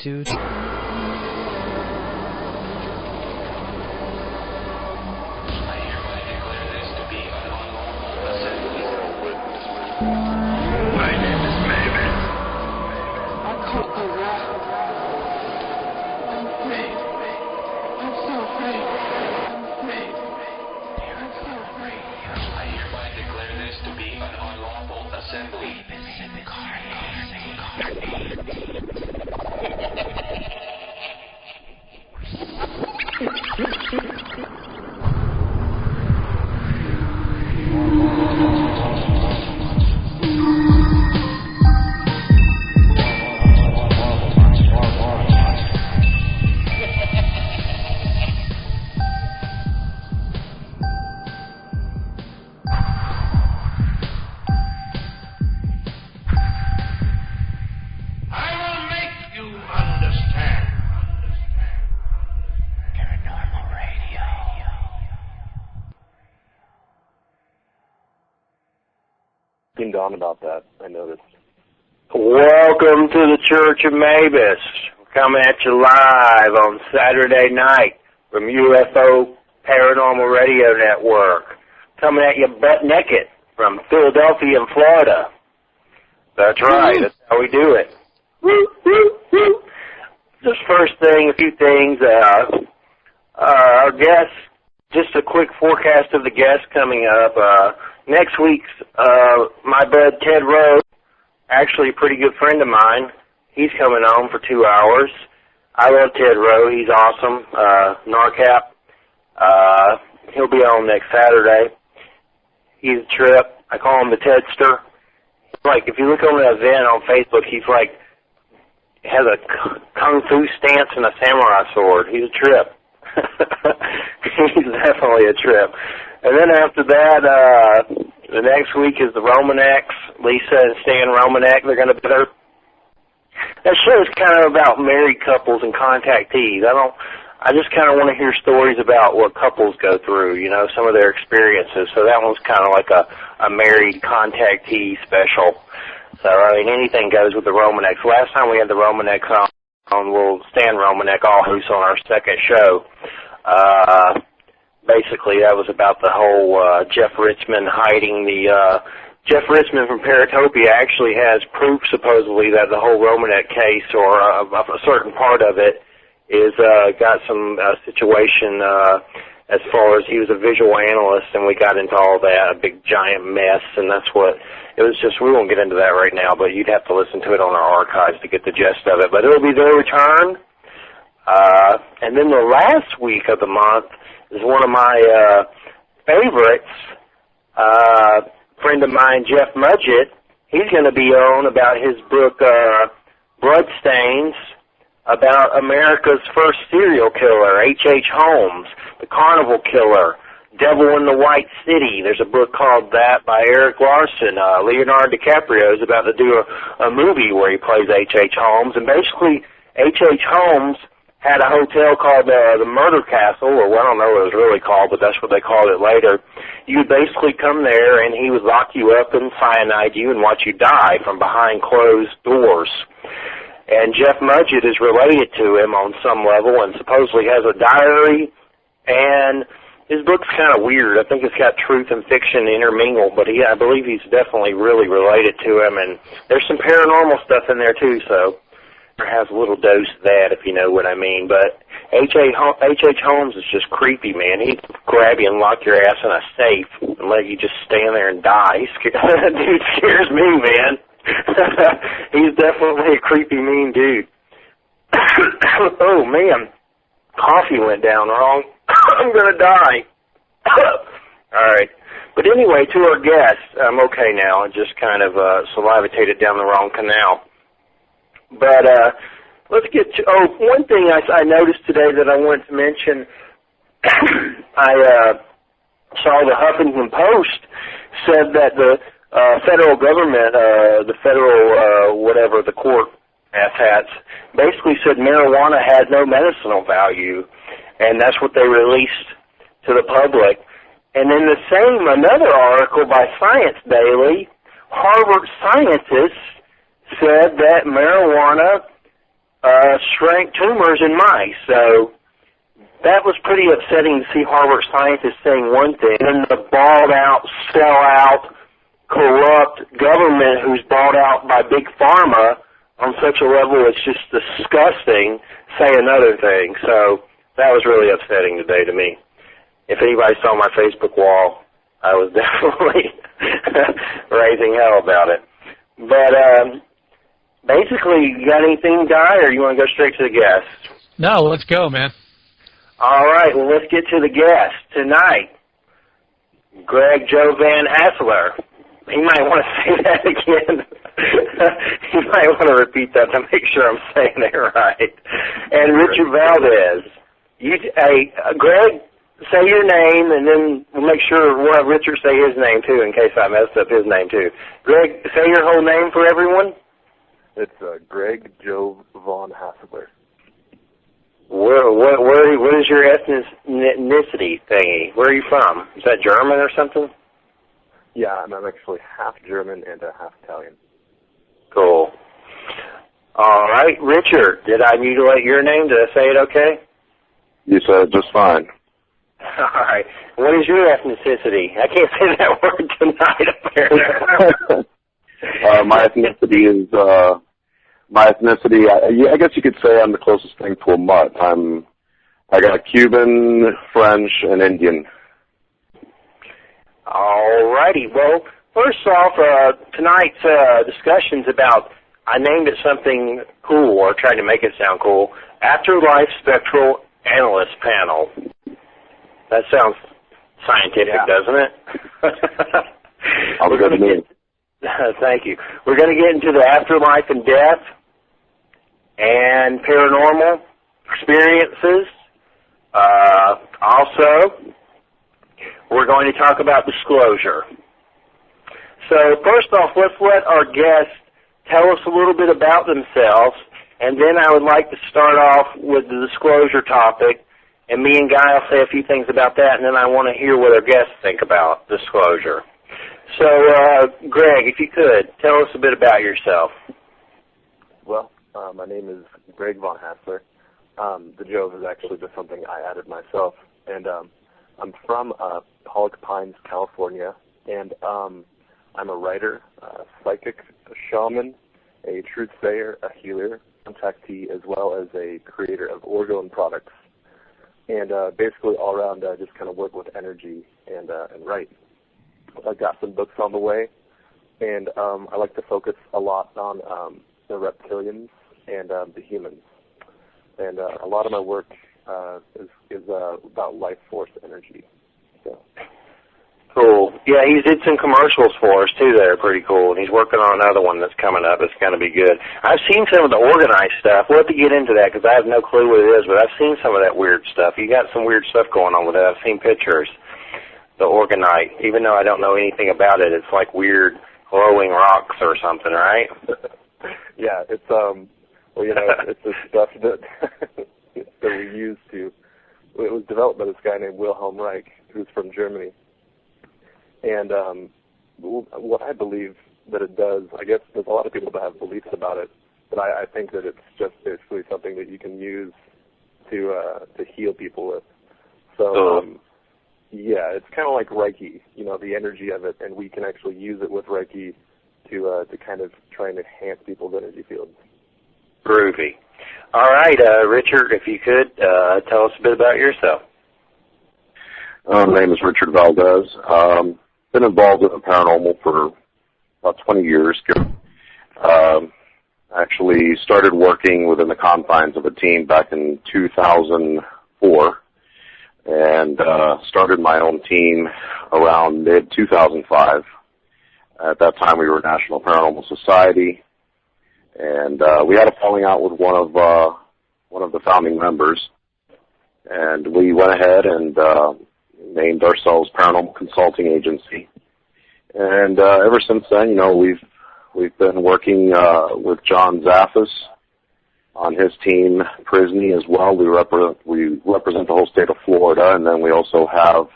dude. On about that, I noticed. Welcome to the Church of Mabus. We're coming at you live on Saturday night from UFO Paranormal Radio Network. Coming at you butt naked from Philadelphia and Florida. That's right, that's how we do it. Woo, woo, woo. Just first thing, a few things. Our guests, just a quick forecast of the guests coming up. Next week's, my bud Ted Rowe, actually a pretty good friend of mine. He's coming on for 2 hours. I love Ted Rowe. He's awesome. NARCAP. He'll be on next Saturday. He's a trip. I call him the Tedster. Like, if you look on the event on Facebook, he's like, has a kung fu stance and a samurai sword. He's a trip. He's definitely a trip. And then after that, the next week is the Romaneks. Lisa and Stan Romanek, they're going to be there. That show is kind of about married couples and contactees. I just kind of want to hear stories about what couples go through, you know, some of their experiences. So that one's kind of like a married contactee special. So, I mean, anything goes with the Romaneks. Last time we had the Romaneks on Stan Romanek, all who's on our second show. Basically, that was about the whole Jeff Richmond hiding the... Jeff Richmond from Paratopia actually has proof, supposedly, that the whole Romanek case, or a certain part of it, is got some situation as far as he was a visual analyst, and we got into all that, a big giant mess, and that's what... It was just, we won't get into that right now, but you'd have to listen to it on our archives to get the gist of it. But it'll be their return. And then the last week of the month is one of my favorites, friend of mine, Jeff Mudgett. He's going to be on about his book, Bloodstains, about America's first serial killer, H.H. Holmes, the Carnival Killer, Devil in the White City. There's a book called that by Eric Larson. Leonardo DiCaprio is about to do a movie where he plays H.H. Holmes. And basically, H.H. Holmes had a hotel called the Murder Castle, or well, I don't know what it was really called, but that's what they called it later. You would basically come there, and he would lock you up and cyanide you and watch you die from behind closed doors. And Jeff Mudgett is related to him on some level and supposedly has a diary, and his book's kind of weird. I think it's got truth and fiction intermingled, but I believe he's definitely really related to him, and there's some paranormal stuff in there, too, so has a little dose of that, if you know what I mean. But H.H. Holmes is just creepy, man. He'd grab you and lock your ass in a safe and let you just stand there and die. Dude scares me, man. He's definitely a creepy, mean dude. Oh, man. Coffee went down wrong. I'm going to die. All right. But anyway, to our guests, I'm okay now. I just kind of salivated down the wrong canal. But let's get to, one thing I noticed today that I wanted to mention. I saw the Huffington Post said that the federal government, the federal, whatever, the court asshats, basically said marijuana had no medicinal value, and that's what they released to the public. And in the same, another article by Science Daily, Harvard scientists said that marijuana shrank tumors in mice. So that was pretty upsetting to see Harvard scientists saying one thing, and the balled-out, sell-out, corrupt government who's bought out by Big Pharma on such a level it's just disgusting, say another thing. So that was really upsetting today to me. If anybody saw my Facebook wall, I was definitely raising hell about it. But basically, you got anything, Guy, or you want to go straight to the guest? No, let's go, man. All right, well, let's get to the guest tonight. Greg Joe Van Hassler. He might want to say that again. He might want to repeat that to make sure I'm saying it right. And Richard Valdez. Greg, say your name, and then we'll make sure we'll have Richard say his name, too, in case I messed up his name, too. Greg, say your whole name for everyone. It's Greg Joe Von Hassler. What is your ethnicity thingy? Where are you from? Is that German or something? Yeah, I'm actually half German and half Italian. Cool. All right, Richard, did I mutilate your name? Did I say it okay? You said it just fine. All right. What is your ethnicity? I can't say that word tonight, apparently. My ethnicity, I guess you could say I'm the closest thing to a mutt. I got Cuban, French, and Indian. All righty. Well, first off, tonight's discussion's about, I named it something cool, or tried to make it sound cool, Afterlife Spectral Analyst Panel. That sounds scientific, doesn't it? We're going to get. Thank you. We're going to get into the afterlife and death and paranormal experiences. Also, we're going to talk about disclosure. So first off, let's let our guests tell us a little bit about themselves, and then I would like to start off with the disclosure topic, and me and Guy will say a few things about that, and then I want to hear what our guests think about disclosure. So, Greg, if you could, tell us a bit about yourself. Well, my name is Greg Von Hassler. The Joe is actually just something I added myself. And I'm from Pollock Pines, California, and I'm a writer, a psychic, a shaman, a truth sayer, a healer, contactee, as well as a creator of orgone products. And basically all around just kind of work with energy and write. I've got some books on the way, and I like to focus a lot on the reptilians and the humans. And a lot of my work is about life force energy. So. Cool. Yeah, he did some commercials for us, too, that are pretty cool, and he's working on another one that's coming up that's going to be good. I've seen some of the organized stuff. We'll have to get into that because I have no clue what it is, but I've seen some of that weird stuff. You got some weird stuff going on with it. I've seen pictures. The Organite, even though I don't know anything about it, it's like weird glowing rocks or something, right? Yeah, it's it's the stuff that we use to. It was developed by this guy named Wilhelm Reich, who's from Germany, and what I believe that it does, I guess there's a lot of people that have beliefs about it, but I think that it's just basically something that you can use to heal people with. So. Yeah, it's kind of like Reiki, the energy of it, and we can actually use it with Reiki to kind of try and enhance people's energy fields. Groovy. All right, Richard, if you could, tell us a bit about yourself. My name is Richard Valdez. Been involved in the paranormal for about 20 years. Actually started working within the confines of a team back in 2004. And started my own team around mid-2005. At that time, we were National Paranormal Society, and we had a falling out with one of the founding members, and we went ahead and named ourselves Paranormal Consulting Agency. And ever since then, we've been working with John Zaffis on his team, Prisney as well. We represent the whole state of Florida, and then we also have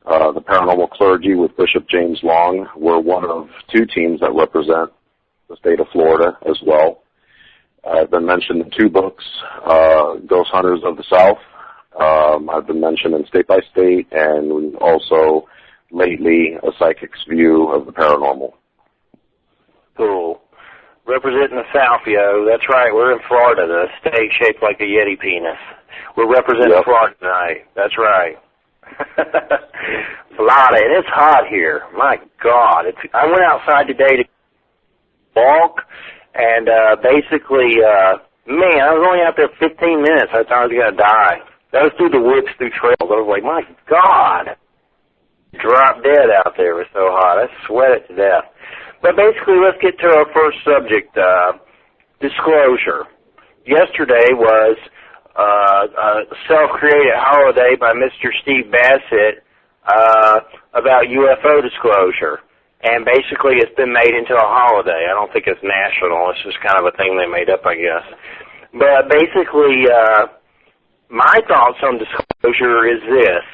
the paranormal clergy with Bishop James Long. We're one of two teams that represent the state of Florida as well. I've been mentioned in 2 books, Ghost Hunters of the South. I've been mentioned in State by State, and also lately A Psychic's View of the Paranormal. Cool. Representing the South, yo. That's right. We're in Florida, the state shaped like a Yeti penis. We're representing Florida tonight. That's right. Florida, and it's hot here. My God. I went outside today to walk, and basically, man, I was only out there 15 minutes. I thought I was going to die. That was through the woods, through trails. I was like, my God. Drop dead out there. It was so hot. I sweated to death. But basically, let's get to our first subject, disclosure. Yesterday was a self-created holiday by Mr. Steve Bassett about UFO disclosure. And basically, it's been made into a holiday. I don't think it's national. It's just kind of a thing they made up, I guess. But basically, my thoughts on disclosure is this.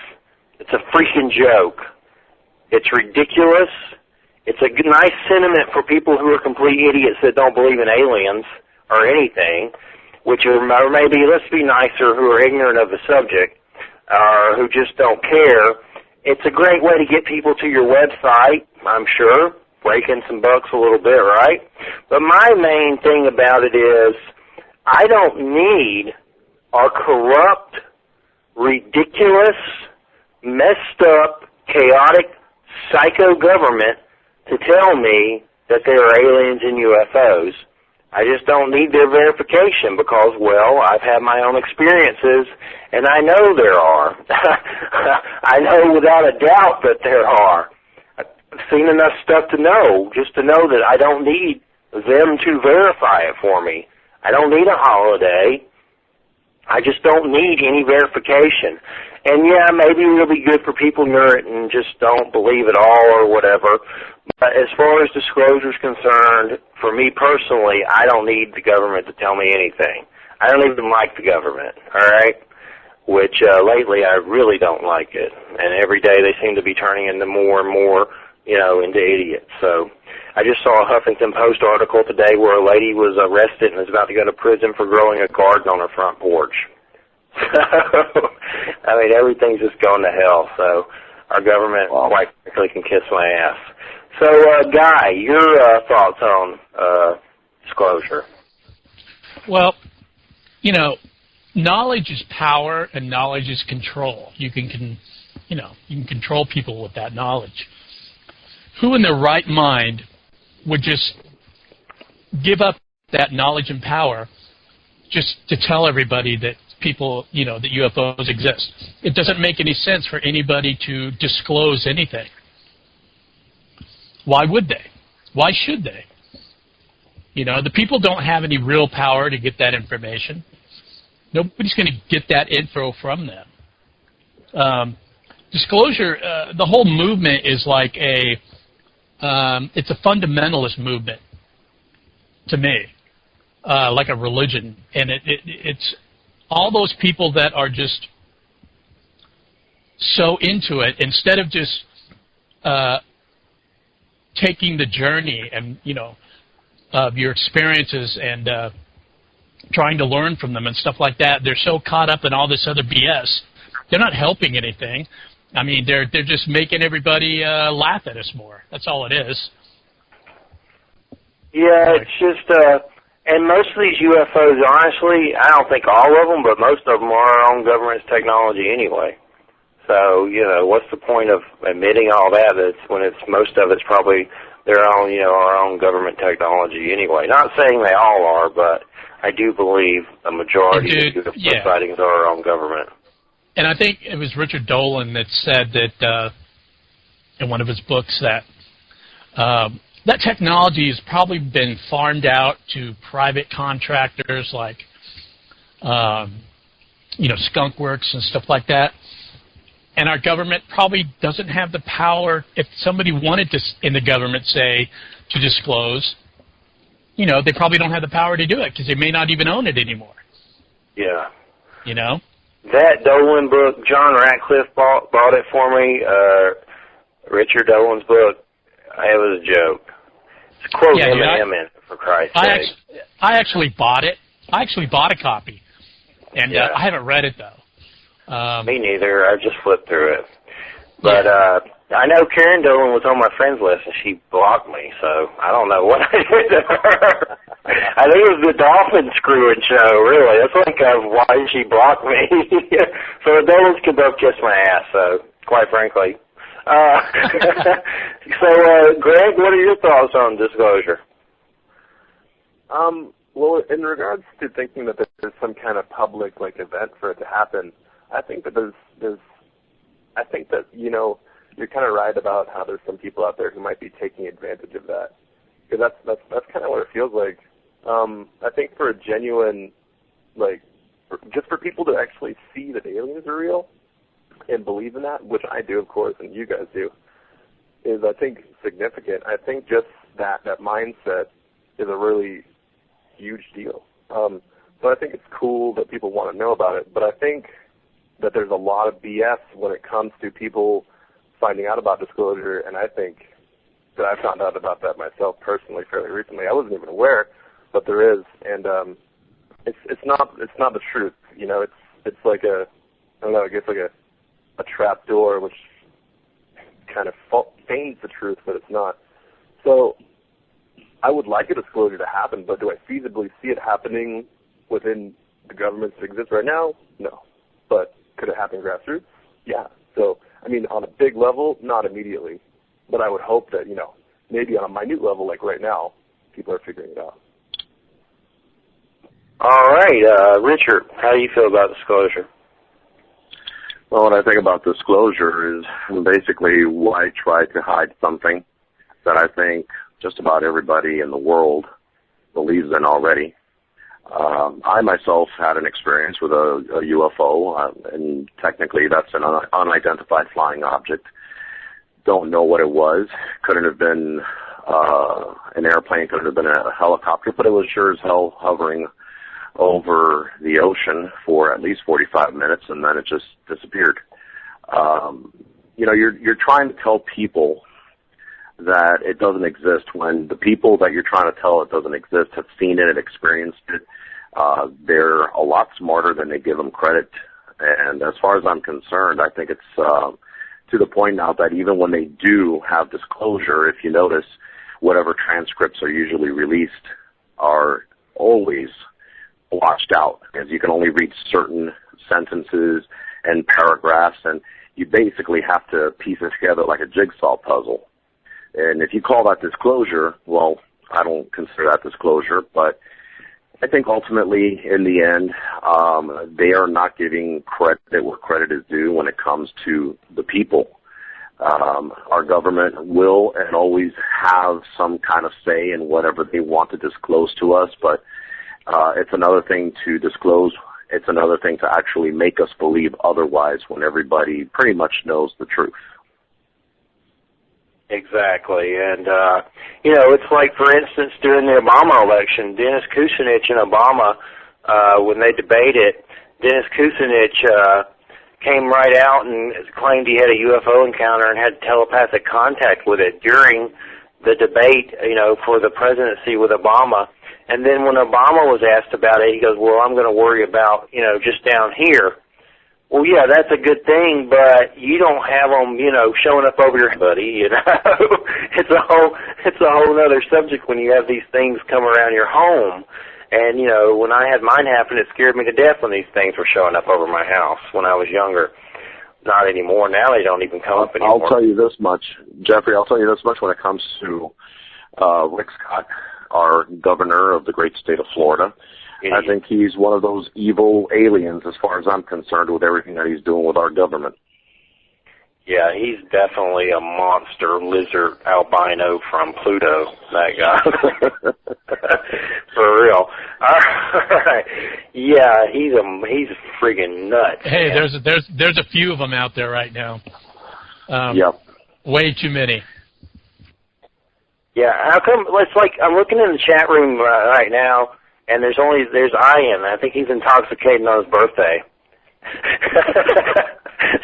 It's a freaking joke. It's ridiculous. It's a nice sentiment for people who are complete idiots that don't believe in aliens or anything, which are, or maybe, let's be nicer, who are ignorant of the subject or who just don't care. It's a great way to get people to your website, I'm sure, breaking some bucks a little bit, right? But my main thing about it is I don't need our corrupt, ridiculous, messed up, chaotic, psycho government to tell me that there are aliens and UFOs. I just don't need their verification because, well, I've had my own experiences, and I know there are. I know without a doubt that there are. I've seen enough stuff to know, just to know that I don't need them to verify it for me. I don't need a holiday. I just don't need any verification. And, yeah, maybe it'll be good for people ignorant and just don't believe it all or whatever. But as far as disclosure is concerned, for me personally, I don't need the government to tell me anything. I don't even like the government, all right? Which lately I really don't like it. And every day they seem to be turning into more and more, into idiots. So I just saw a Huffington Post article today where a lady was arrested and is about to go to prison for growing a garden on her front porch. So, I mean, everything's just going to hell. So our government, quite frankly, can kiss my ass. So, Guy, your thoughts on disclosure? Well, knowledge is power and knowledge is control. You can control people with that knowledge. Who in their right mind would just give up that knowledge and power just to tell everybody that people, that UFOs exist? It doesn't make any sense for anybody to disclose anything. Why would they? Why should they? The people don't have any real power to get that information. Nobody's going to get that info from them. Disclosure, the whole movement is like it's a fundamentalist movement to me, like a religion. And it's all those people that are just so into it, instead of just taking the journey and, of your experiences and trying to learn from them and stuff like that. They're so caught up in all this other BS. They're not helping anything. I mean, they're just making everybody laugh at us more. That's all it is. Yeah, it's just, and most of these UFOs, honestly, I don't think all of them, but most of them are our own government's technology anyway. So, what's the point of admitting all that? When most of it's probably their own, our own government technology anyway. Not saying they all are, but I do believe a majority of the sightings are our own government. And I think it was Richard Dolan that said that in one of his books that that technology has probably been farmed out to private contractors like, Skunk Works and stuff like that. And our government probably doesn't have the power, if somebody wanted to, in the government, say, to disclose, they probably don't have the power to do it because they may not even own it anymore. Yeah. That Dolan book, John Ratcliffe bought it for me, Richard Dolan's book. It was a joke. It's quote Eminem in it, for Christ's sake. I actually bought it. I actually bought a copy, and I haven't read it though. Me neither. I just flipped through it. But I know Karen Dolan was on my friends list, and she blocked me, so I don't know what I did to her. I think it was the dolphin screwing show, really. That's like why she blocked me. So the Dolans can both kiss my ass, so quite frankly. So, Greg, what are your thoughts on disclosure? Well, in regards to thinking that there's some kind of public event for it to happen, I think that I think that you're kind of right about how there's some people out there who might be taking advantage of that, because that's kind of what it feels like. I think for a genuine, just for people to actually see that aliens are real and believe in that, which I do, of course, and you guys do, is I think significant. I think just that mindset is a really huge deal. So I think it's cool that people want to know about it, but I think that there's a lot of BS when it comes to people finding out about disclosure, and I think that I found out about that myself personally fairly recently. I wasn't even aware, but there is, and it's not the truth. It's like I don't know, I guess like a trap door which kind of feigns the truth, but it's not. So I would like a disclosure to happen, but do I feasibly see it happening within the governments that exist right now? No. But could it happen grassroots? Yeah. So, I mean, on a big level, not immediately. But I would hope that, maybe on a minute level, like right now, people are figuring it out. All right. Richard, how do you feel about disclosure? Well, what I think about disclosure is basically why try to hide something that I think just about everybody in the world believes in already. I myself had an experience with a UFO, and technically that's an unidentified flying object. Don't know what it was. Couldn't have been an airplane, couldn't have been a helicopter, but it was sure as hell hovering over the ocean for at least 45 minutes, and then it just disappeared. You're trying to tell people that it doesn't exist when the people that you're trying to tell it doesn't exist have seen it and experienced it. They're a lot smarter than they give them credit. And as far as I'm concerned, I think it's to the point now that even when they do have disclosure, if you notice, whatever transcripts are usually released are always blotched out, because you can only read certain sentences and paragraphs, and you basically have to piece it together like a jigsaw puzzle. And if you call that disclosure, well, I don't consider that disclosure, but I think ultimately, in the end, they are not giving credit where credit is due when it comes to the people. Our government will and always have some kind of say in whatever they want to disclose to us, but it's another thing to disclose. It's another thing to actually make us believe otherwise when everybody pretty much knows the truth. Exactly. And, it's like, for instance, during the Obama election, Dennis Kucinich and Obama, when they debated, Dennis Kucinich came right out and claimed he had a UFO encounter and had telepathic contact with it during the debate, for the presidency with Obama. And then when Obama was asked about it, he goes, well, I'm going to worry about, just down here. Well, yeah, that's a good thing, but you don't have them, showing up over your buddy, It's a whole other subject when you have these things come around your home. And, when I had mine happen, it scared me to death when these things were showing up over my house when I was younger. Not anymore. Now they don't even come up anymore. I'll tell you this much, Jeffrey, when it comes to Rick Scott, our governor of the great state of Florida. I think he's one of those evil aliens as far as I'm concerned with everything that he's doing with our government. Yeah, he's definitely a monster lizard albino from Pluto, that guy. For real. All right. Yeah, he's friggin' nuts. Hey, there's a few of them out there right now. Yep. Way too many. Yeah, how come? It's like I'm looking in the chat room right now, and there's Ian. I think he's intoxicated on his birthday.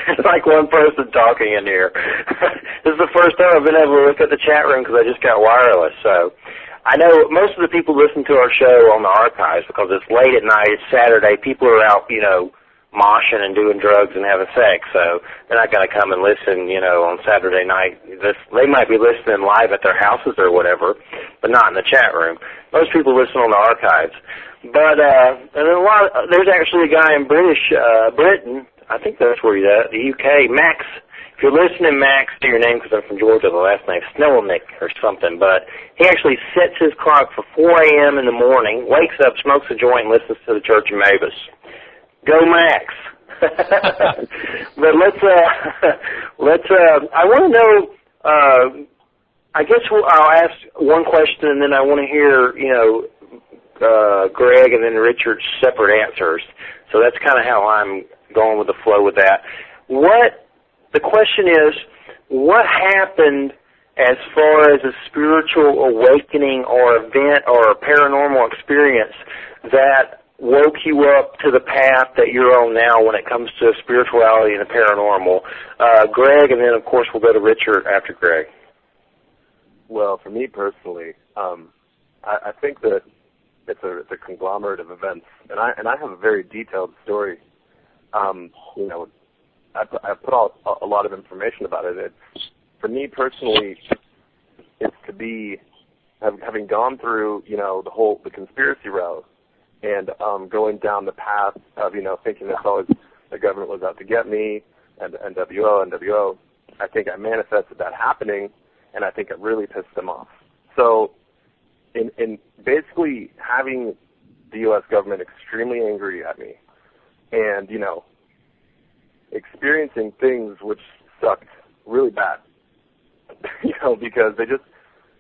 It's like one person talking in here. This is the first time I've been able to look at the chat room because I just got wireless. So I know most of the people listen to our show on the archives because it's late at night, it's Saturday, people are out, moshing and doing drugs and having sex, so they're not going to come and listen, on Saturday night. They might be listening live at their houses or whatever, but not in the chat room. Most people listen on the archives. But, and then there's actually a guy in Britain, I think that's where he's at, the UK, Max. If you're listening, Max, to your name, because I'm from Georgia, the last name's Snownick or something, but he actually sets his clock for 4 a.m. in the morning, wakes up, smokes a joint, and listens to the Church of Mabus. Go Max. But I want to know, I guess I'll ask one question and then I want to hear, Greg and then Richard's separate answers. So that's kind of how I'm going with the flow with that. The question is, what happened as far as a spiritual awakening or event or a paranormal experience that woke you up to the path that you're on now when it comes to spirituality and the paranormal? Greg, and then, of course, we'll go to Richard after Greg. Well, for me personally, I think that it's a conglomerate of events, and I have a very detailed story. I put out a lot of information about it. For me personally, it's to be having gone through the conspiracy route and going down the path of thinking that always the government was out to get me and NWO. I think I manifested that happening, and I think it really pissed them off. So, in basically having the U.S. government extremely angry at me, and experiencing things which sucked really bad, because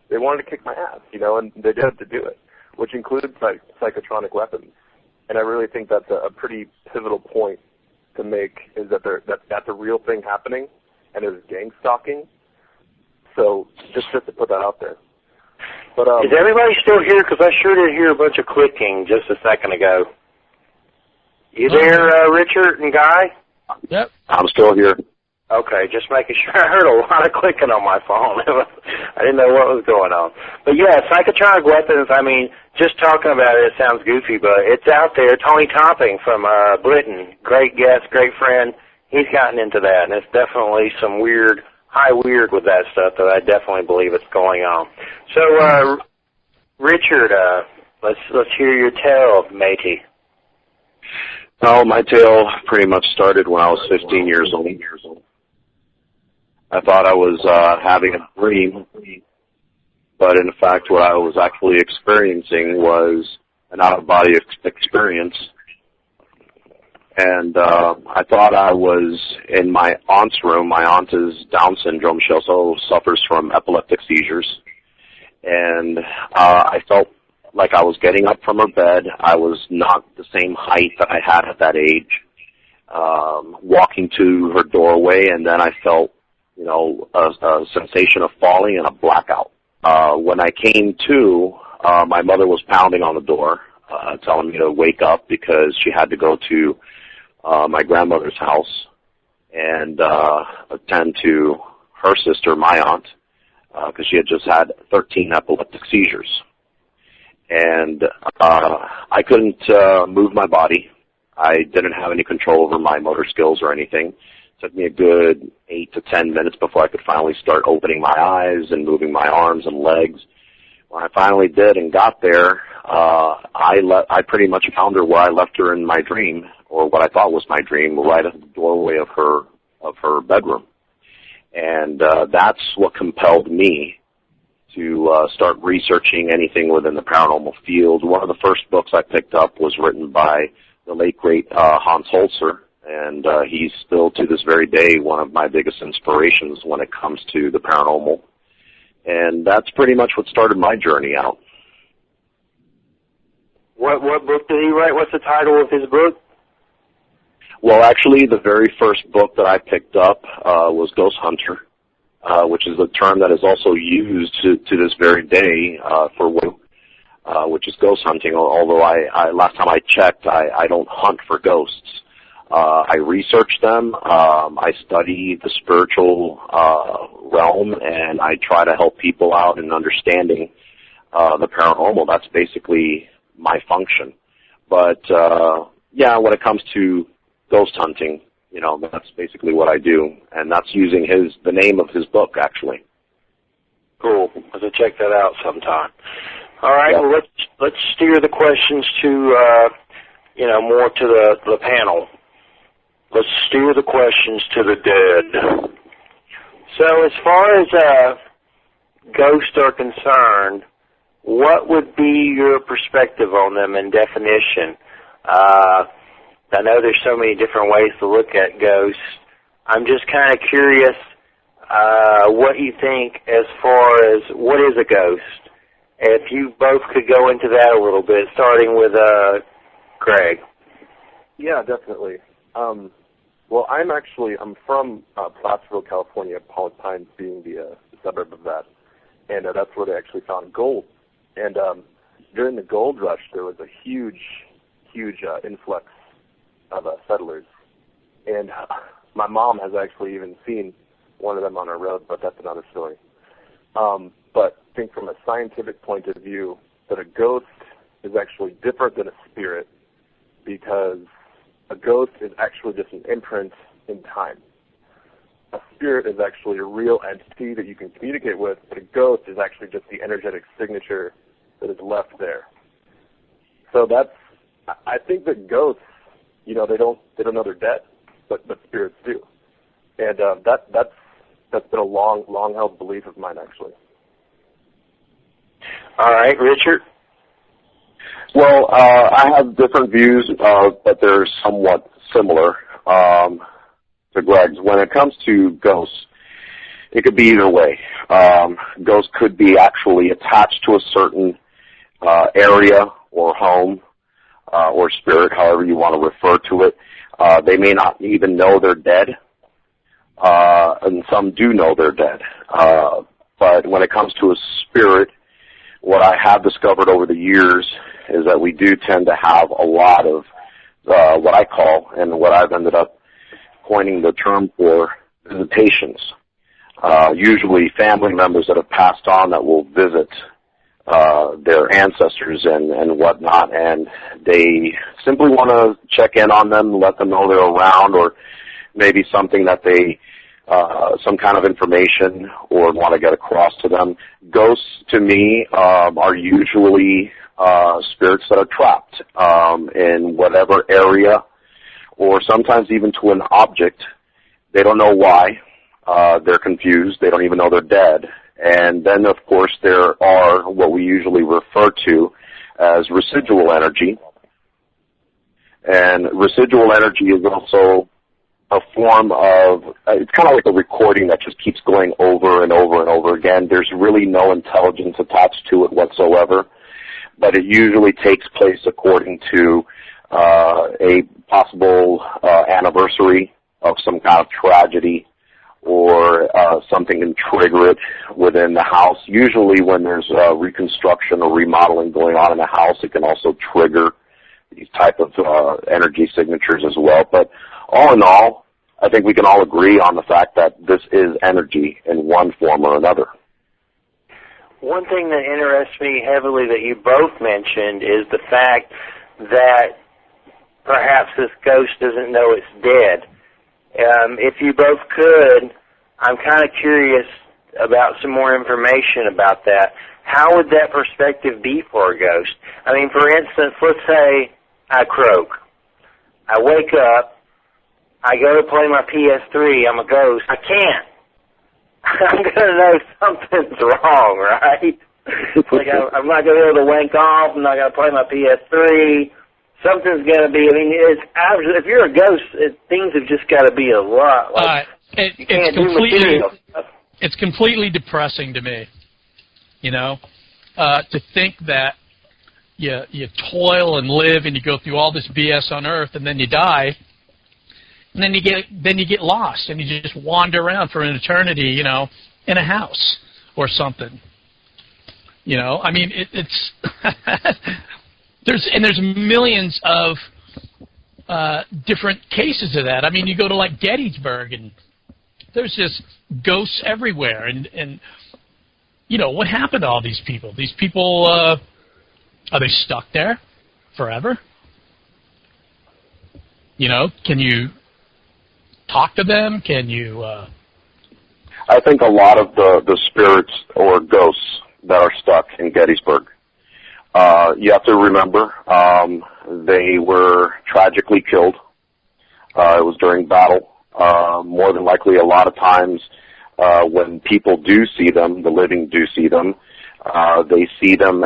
they wanted to kick my ass, and they did have to do it, which included psychotronic weapons. And I really think that's a pretty pivotal point to make, is that that's a real thing happening, and it was gang stalking. So just to put that out there. But is everybody still here? Because I sure did hear a bunch of clicking just a second ago. You there, Richard and Guy? Yep. I'm still here. Okay, just making sure. I heard a lot of clicking on my phone. I didn't know what was going on. But yeah, psychotronic weapons, just talking about it sounds goofy, but it's out there. Tony Topping from Britain, great guest, great friend. He's gotten into that, and it's definitely some high weird with that stuff that I definitely believe it's going on. So, Richard, let's hear your tale, matey. Well, my tale pretty much started when I was 15 years old. I thought I was having a dream, but in fact what I was actually experiencing was an out-of-body experience. And I thought I was in my aunt's room. My aunt is Down syndrome. She also suffers from epileptic seizures. And I felt like I was getting up from her bed. I was not the same height that I had at that age. Walking to her doorway, and then I felt, a sensation of falling and a blackout. When I came to, my mother was pounding on the door, telling me to wake up because she had to go to my grandmother's house and attend to her sister, my aunt, because she had just had 13 epileptic seizures. And I couldn't move my body. I didn't have any control over my motor skills or anything. It took me a good 8 to 10 minutes before I could finally start opening my eyes and moving my arms and legs. When I finally did and got there, I pretty much found her where I left her in my dream, or what I thought was my dream, right at the doorway of her bedroom. And that's what compelled me to start researching anything within the paranormal field. One of the first books I picked up was written by the late, great Hans Holzer, and he's still, to this very day, one of my biggest inspirations when it comes to the paranormal. And that's pretty much what started my journey out. What book did he write? What's the title of his book? Well, actually, the very first book that I picked up was Ghost Hunter, which is a term that is also used to this very day for which is ghost hunting. Although I last time I checked, I don't hunt for ghosts. I research them. I study the spiritual realm, and I try to help people out in understanding the paranormal. That's basically my function. But, yeah, when it comes to ghost hunting, you know, that's basically what I do, and that's using the name of his book, actually. Cool. I'll have to check that out sometime. All right, Yeah. well, let's steer the questions to, more to the panel. Let's steer the questions to the dead. So as far as ghosts are concerned, what would be your perspective on them and definition? I know there's so many different ways to look at ghosts. I'm just kind of curious what you think as far as what is a ghost. If you both could go into that a little bit, starting with Craig. Yeah, definitely. Well, I'm from Placerville, California, Pollock Pines being the suburb of that, and that's where they actually found gold. And during the gold rush, there was a huge influx of settlers. And my mom has actually even seen one of them on her road, but that's another story. But I think from a scientific point of view, that a ghost is actually different than a spirit, because a ghost is actually just an imprint in time. A spirit is actually a real entity that you can communicate with, but a ghost is actually just the energetic signature that is left there. So I think that ghosts, they don't know they're dead, but spirits do. And that's been a long held belief of mine, actually. All right, Richard? Well, I have different views, but they're somewhat similar to Greg's. When it comes to ghosts, it could be either way. Ghosts could be actually attached to a certain area or home or spirit, however you want to refer to it. They may not even know they're dead, and some do know they're dead. But when it comes to a spirit, what I have discovered over the years is that we do tend to have a lot of what I call, and what I've ended up coining the term for, visitations. Usually family members that have passed on that will visit their ancestors and whatnot, and they simply want to check in on them, let them know they're around, or maybe something that they some kind of information or want to get across to them. Ghosts, to me, are usually spirits that are trapped in whatever area, or sometimes even to an object. They don't know why. They're confused. They don't even know they're dead. And then, of course, there are what we usually refer to as residual energy. And residual energy is also a form of, it's kind of like a recording that just keeps going over and over and over again. There's really no intelligence attached to it whatsoever, but it usually takes place according to a possible anniversary of some kind of tragedy, or something can trigger it within the house. Usually when there's reconstruction or remodeling going on in the house, it can also trigger these type of energy signatures as well. But all in all, I think we can all agree on the fact that this is energy in one form or another. One thing that interests me heavily that you both mentioned is the fact that perhaps this ghost doesn't know it's dead. If you both could, I'm kind of curious about some more information about that. How would that perspective be for a ghost? I mean, for instance, let's say I croak. I wake up. I go to play my PS3. I'm a ghost. I can't. I'm going to know something's wrong, right? Like I'm not going to be able to wank off. I'm not going to play my PS3. Something's going to be, I mean, if you're a ghost, things have just got to be a lot. Like, it's completely depressing to me, to think that you toil and live and you go through all this BS on Earth, and then you die, and then you get lost and you just wander around for an eternity, in a house or something. I mean, it's there's millions of different cases of that. I mean, you go to like Gettysburg and there's just ghosts everywhere, and what happened to all these people? These people, are they stuck there forever? Can you talk to them? Can you... I think a lot of the spirits or ghosts that are stuck in Gettysburg, you have to remember, they were tragically killed. It was during battle. More than likely, a lot of times when people do see them, the living do see them, they see them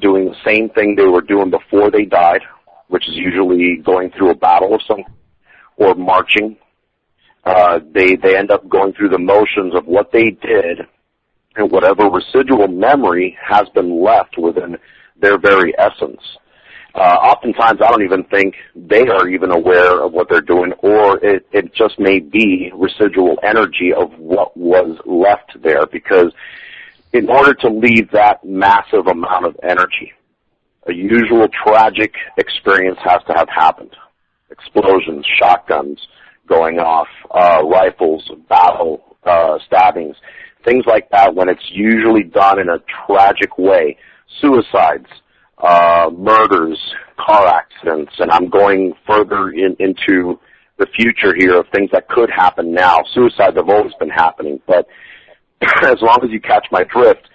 doing the same thing they were doing before they died, which is usually going through a battle of some or marching. They end up going through the motions of what they did, and whatever residual memory has been left within their very essence. Oftentimes, I don't even think they are even aware of what they're doing, or it just may be residual energy of what was left there, because in order to leave that massive amount of energy, a usual tragic experience has to have happened. Explosions, shotguns going off, rifles, battle, stabbings, things like that, when it's usually done in a tragic way. Suicides, murders, car accidents, and I'm going further into the future here of things that could happen now. Suicides have always been happening, but as long as you catch my drift,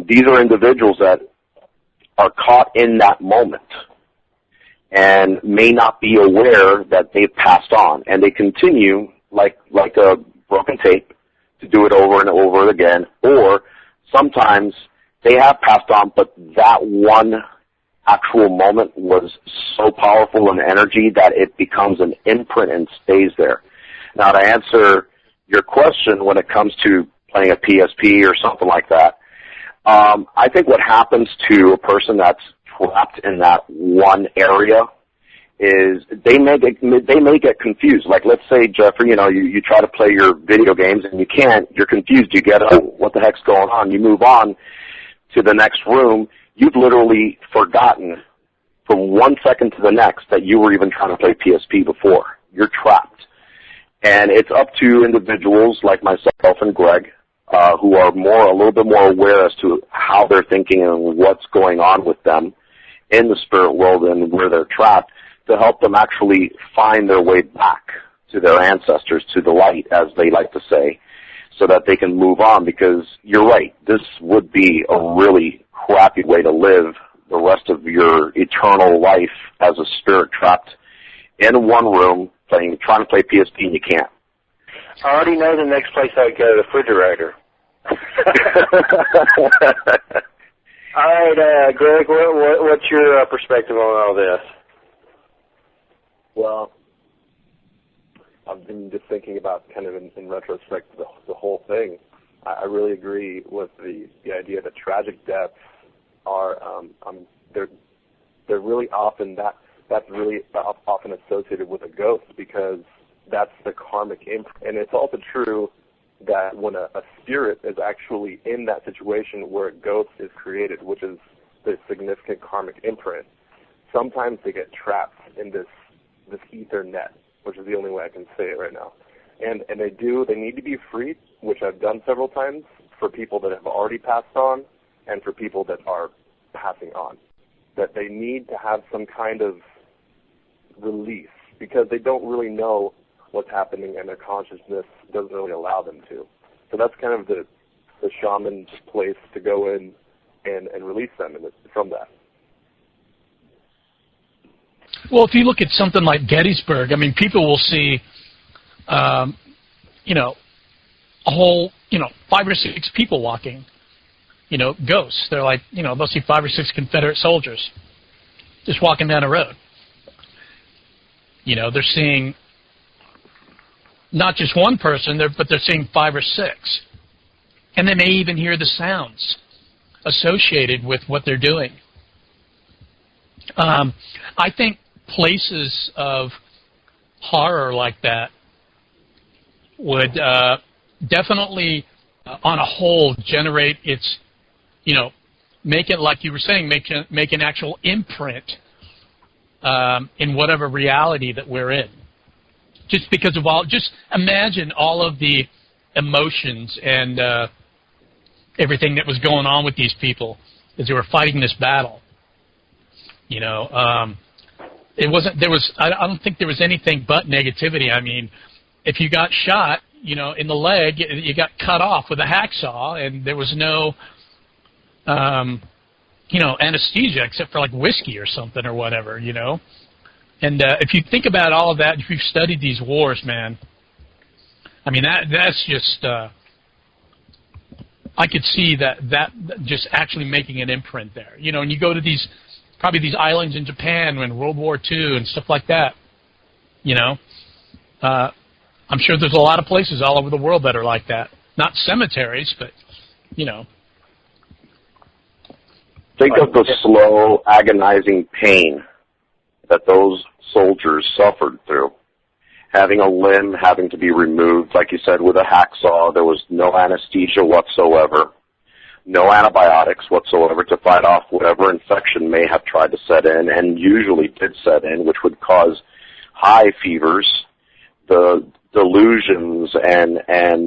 these are individuals that are caught in that moment and may not be aware that they've passed on, and they continue like a broken tape to do it over and over again, or sometimes they have passed on, but that one actual moment was so powerful in energy that it becomes an imprint and stays there. Now, to answer your question when it comes to playing a PSP or something like that, I think what happens to a person that's trapped in that one area is they may get confused. Like, let's say, Jeffrey, you try to play your video games and you can't. You're confused. You get, what the heck's going on? You move on to the next room. You've literally forgotten from 1 second to the next that you were even trying to play PSP before. You're trapped. And it's up to individuals like myself and Greg, who are a little bit more aware as to how they're thinking and what's going on with them in the spirit world and where they're trapped, to help them actually find their way back to their ancestors, to the light, as they like to say, so that they can move on. Because you're right, this would be a really crappy way to live the rest of your eternal life as a spirit trapped in one room trying to play PSP and you can't. I already know the next place I would go, the refrigerator. All right, Greg, what's your perspective on all this? Well, I've been just thinking about kind of in retrospect the whole thing. I really agree with the idea that tragic deaths are they're really often that's really often associated with a ghost, because that's the karmic imprint. And it's also true that when a spirit is actually in that situation where a ghost is created, which is the significant karmic imprint, sometimes they get trapped in this ether net, which is the only way I can say it right now. And they need to be freed, which I've done several times, for people that have already passed on and for people that are passing on. That they need to have some kind of release, because they don't really know what's happening and their consciousness doesn't really allow them to. So that's kind of the shaman's place to go in and release them from that. Well, if you look at something like Gettysburg, I mean, people will see, a whole, 5 or 6 people walking, ghosts. They're like, they'll see 5 or 6 Confederate soldiers just walking down a road. They're seeing not just one person, but they're seeing 5 or 6. And they may even hear the sounds associated with what they're doing. I think places of horror like that would definitely, on a whole, generate its, make it, like you were saying, make an actual imprint in whatever reality that we're in. Just because of just imagine all of the emotions and everything that was going on with these people as they were fighting this battle. You know, it wasn't. There was. I don't think there was anything but negativity. I mean, if you got shot, you know, in the leg, you got cut off with a hacksaw, and there was no, you know, anesthesia except for like whiskey or something or whatever. You know, and if you think about all of that, if you've studied these wars, man, I mean that's just. I could see that just actually making an imprint there. You know, and you go to these islands in Japan when World War II and stuff like that. You know, I'm sure there's a lot of places all over the world that are like that. Not cemeteries, but you know. Think of the slow, agonizing pain that those soldiers suffered through. Having a limb having to be removed, like you said, with a hacksaw. There was no anesthesia whatsoever, no antibiotics whatsoever to fight off whatever infection may have tried to set in, and usually did set in, which would cause high fevers, the delusions and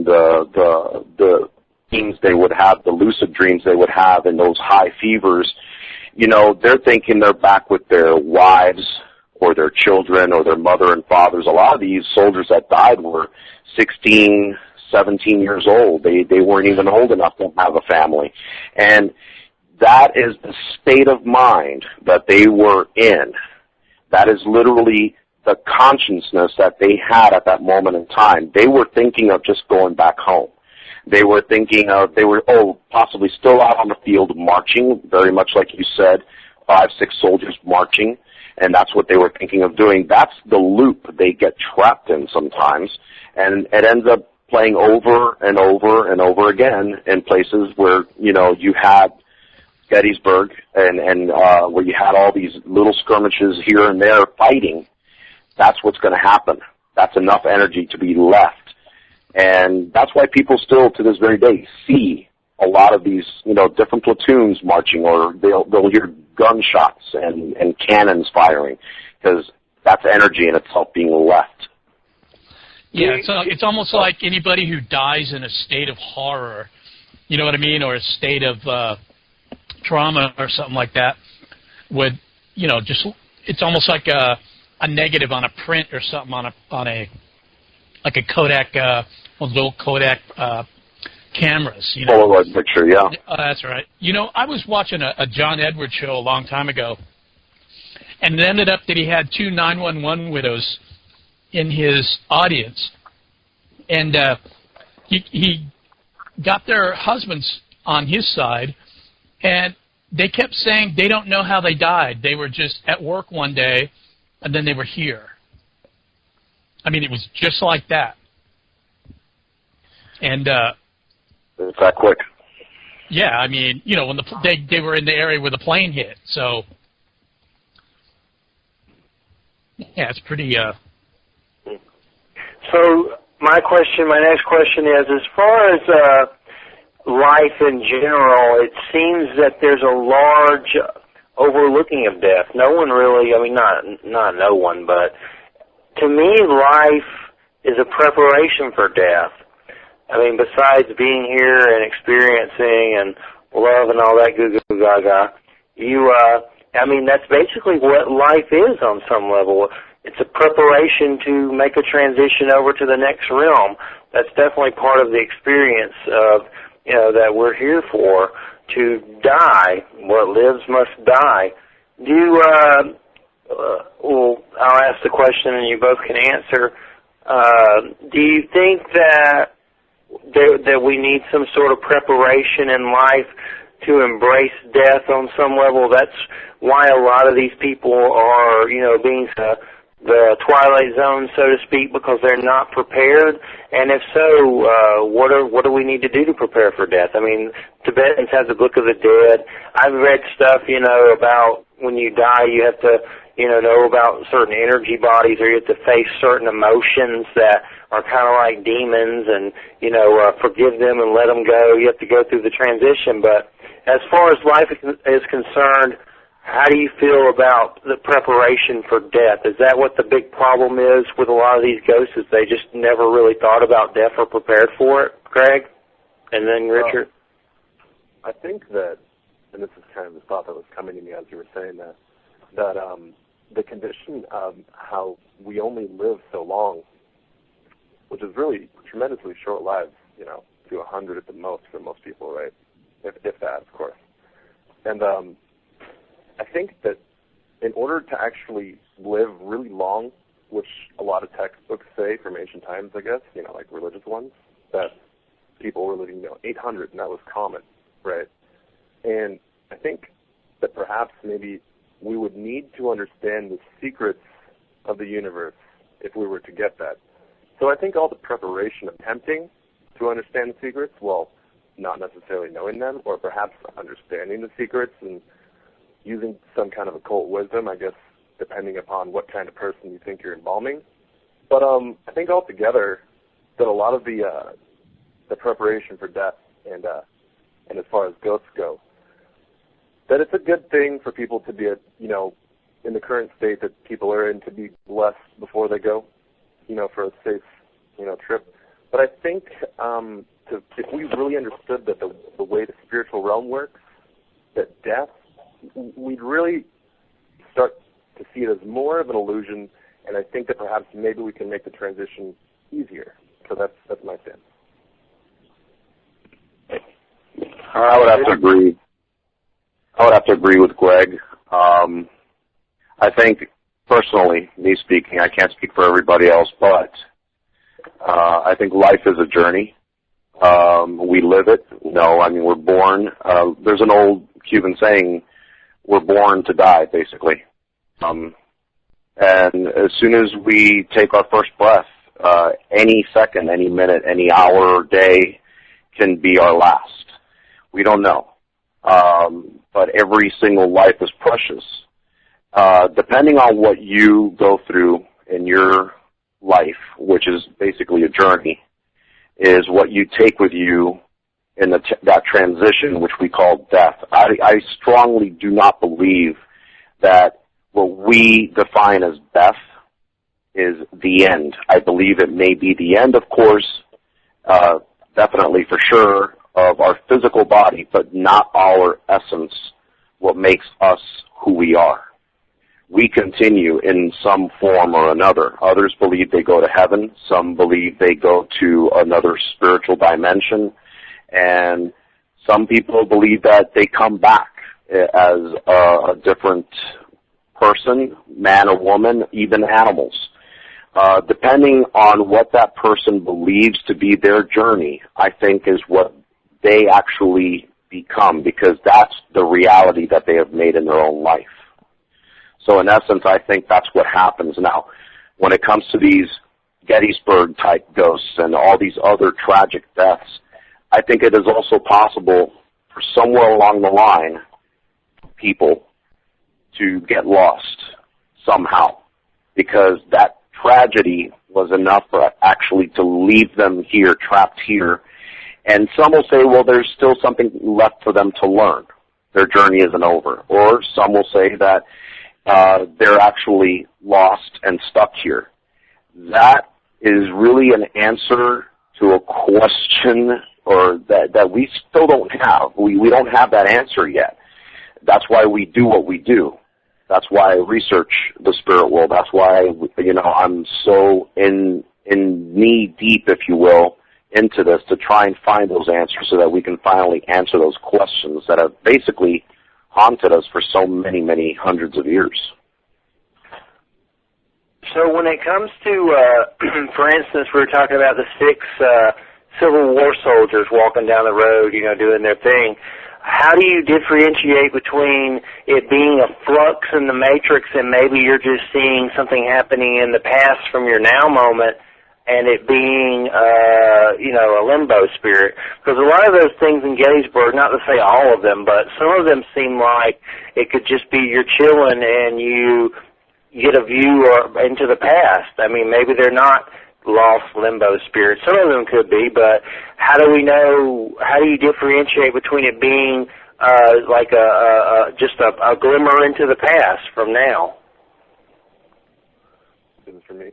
the dreams they would have, the lucid dreams they would have in those high fevers. You know, they're thinking they're back with their wives, or their children, or their mother and fathers. A lot of these soldiers that died were 16, 17 years old. They weren't even old enough to have a family. And that is the state of mind that they were in. That is literally the consciousness that they had at that moment in time. They were thinking of just going back home. They were thinking of, possibly still out on the field marching, very much like you said, 5, 6 soldiers marching. And that's what they were thinking of doing. That's the loop they get trapped in sometimes. And it ends up playing over and over and over again in places where, you know, you had Gettysburg and where you had all these little skirmishes here and there fighting. That's what's going to happen. That's enough energy to be left. And that's why people still, to this very day, see a lot of these, you know, different platoons marching, or they'll hear gunshots and cannons firing, because that's energy in itself being left. Yeah, it's almost like anybody who dies in a state of horror, you know what I mean, or a state of trauma or something like that, would, you know, just, it's almost like a negative on a print or something on a like a Kodak, one of those old Kodak cameras, you know. Polaroid picture, yeah. That's right. You know, I was watching a John Edwards show a long time ago, and it ended up that he had 2 911 widows in his audience, and he got their husbands on his side, and they kept saying they don't know how they died. They were just at work one day, and then they were here. I mean, it was just like that. And it's that quick. Yeah, I mean, you know, when they were in the area where the plane hit, so yeah, it's pretty. So my next question is, as far as life in general, it seems that there's a large overlooking of death. No one really, I mean, not no one, but to me, life is a preparation for death. I mean, besides being here and experiencing and love and all that goo-goo gaga, I mean, that's basically what life is on some level. It's a preparation to make a transition over to the next realm. That's definitely part of the experience of, you know, that we're here for, to die. What lives must die. Well, I'll ask the question and you both can answer. Do you think that we need some sort of preparation in life to embrace death on some level? That's why a lot of these people are, you know, being the twilight zone, so to speak, because they're not prepared. And if so, what do we need to do to prepare for death? I mean, Tibetans have the Book of the Dead. I've read stuff, you know, about when you die, you have to, you know about certain energy bodies, or you have to face certain emotions that are kind of like demons, and, you know, forgive them and let them go. You have to go through the transition. But as far as life is concerned, how do you feel about the preparation for death? Is that what the big problem is with a lot of these ghosts, is they just never really thought about death or prepared for it? Craig? And then Richard? I think that, and this is kind of the thought that was coming to me as you were saying that the condition of how we only live so long, which is really tremendously short lives, to 100 at the most for most people, right? If that, of course. And I think that in order to actually live really long, which a lot of textbooks say from ancient times, I guess, like religious ones, that people were living, 800, and that was common, right? And I think that perhaps maybe we would need to understand the secrets of the universe if we were to get that. So I think all the preparation attempting to understand the secrets, well, not necessarily knowing them, or perhaps understanding the secrets and using some kind of occult wisdom, I guess, depending upon what kind of person you think you're embalming. But I think altogether that a lot of the preparation for death and as far as ghosts go, that it's a good thing for people to be, in the current state that people are in, to be blessed before they go, for a safe, trip. But I think if we really understood that the way the spiritual realm works, that death, we'd really start to see it as more of an illusion, and I think that perhaps maybe we can make the transition easier. So that's my sense. I would have to agree. I would have to agree with Greg. I think, personally, me speaking, I can't speak for everybody else, but I think life is a journey. We live it. We're born. There's an old Cuban saying, we're born to die, basically. And as soon as we take our first breath, any second, any minute, any hour or day can be our last. We don't know. But every single life is precious. Depending on what you go through in your life, which is basically a journey, is what you take with you in that transition, which we call death. I strongly do not believe that what we define as death is the end. I believe it may be the end, of course, definitely for sure, of our physical body, but not our essence, what makes us who we are. We continue in some form or another. Others believe they go to heaven. Some believe they go to another spiritual dimension. And some people believe that they come back as a different person, man or woman, even animals. Depending on what that person believes to be their journey, I think is what they actually become, because that's the reality that they have made in their own life. So in essence, I think that's what happens. Now, when it comes to these Gettysburg-type ghosts and all these other tragic deaths, I think it is also possible for somewhere along the line people to get lost somehow, because that tragedy was enough for actually to leave them here, trapped here. And some will say, well, there's still something left for them to learn. Their journey isn't over. Or some will say that they're actually lost and stuck here. That is really an answer to a question or that we still don't have. We don't have that answer yet. That's why we do what we do. That's why I research the spirit world. That's why, I'm so in knee deep, if you will, into this to try and find those answers so that we can finally answer those questions that have basically haunted us for so many, many hundreds of years. So when it comes to, for instance, we were talking about the 6 Civil War soldiers walking down the road, doing their thing. How do you differentiate between it being a flux in the matrix and maybe you're just seeing something happening in the past from your now moment and it being, a limbo spirit? Because a lot of those things in Gettysburg, not to say all of them, but some of them seem like it could just be you're chilling and you get a view into the past. I mean, maybe they're not lost limbo spirits. Some of them could be, but how do we know, how do you differentiate between it being like just a glimmer into the past from now? This is for me.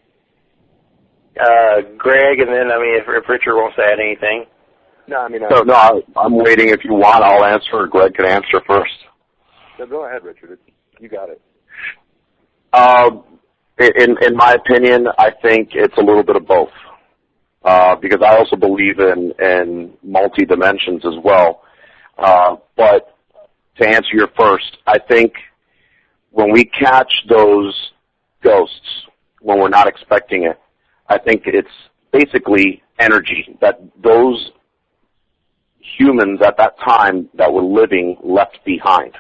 Greg, and then, if Richard wants to add anything. No, I mean... I'm waiting. If you want, I'll answer, or Greg can answer first. No, go ahead, Richard. You got it. In my opinion, I think it's a little bit of both. Because I also believe in multi-dimensions as well. But to answer your first, I think when we catch those ghosts when we're not expecting it, I think it's basically energy that those humans at that time that were living left behind.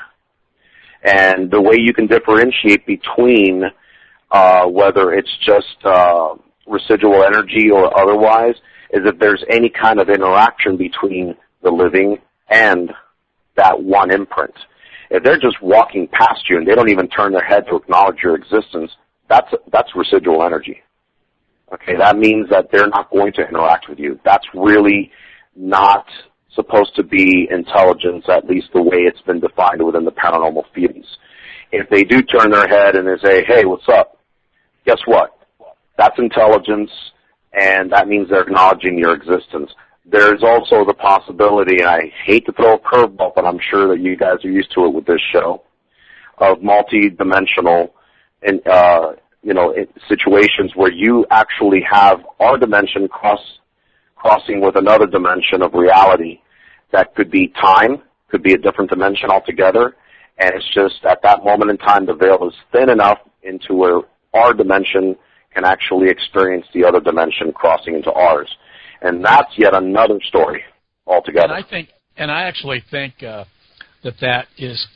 And the way you can differentiate between whether it's just residual energy or otherwise is if there's any kind of interaction between the living and that one imprint. If they're just walking past you and they don't even turn their head to acknowledge your existence, that's residual energy. Okay, that means that they're not going to interact with you. That's really not supposed to be intelligence, at least the way it's been defined within the paranormal fields. If they do turn their head and they say, hey, what's up? Guess what? That's intelligence, and that means they're acknowledging your existence. There's also the possibility, and I hate to throw a curveball, but I'm sure that you guys are used to it with this show, of multi-dimensional situations where you actually have our dimension crossing with another dimension of reality. That could be time, could be a different dimension altogether, and it's just at that moment in time the veil is thin enough into where our dimension can actually experience the other dimension crossing into ours. And that's yet another story altogether. And I actually think that is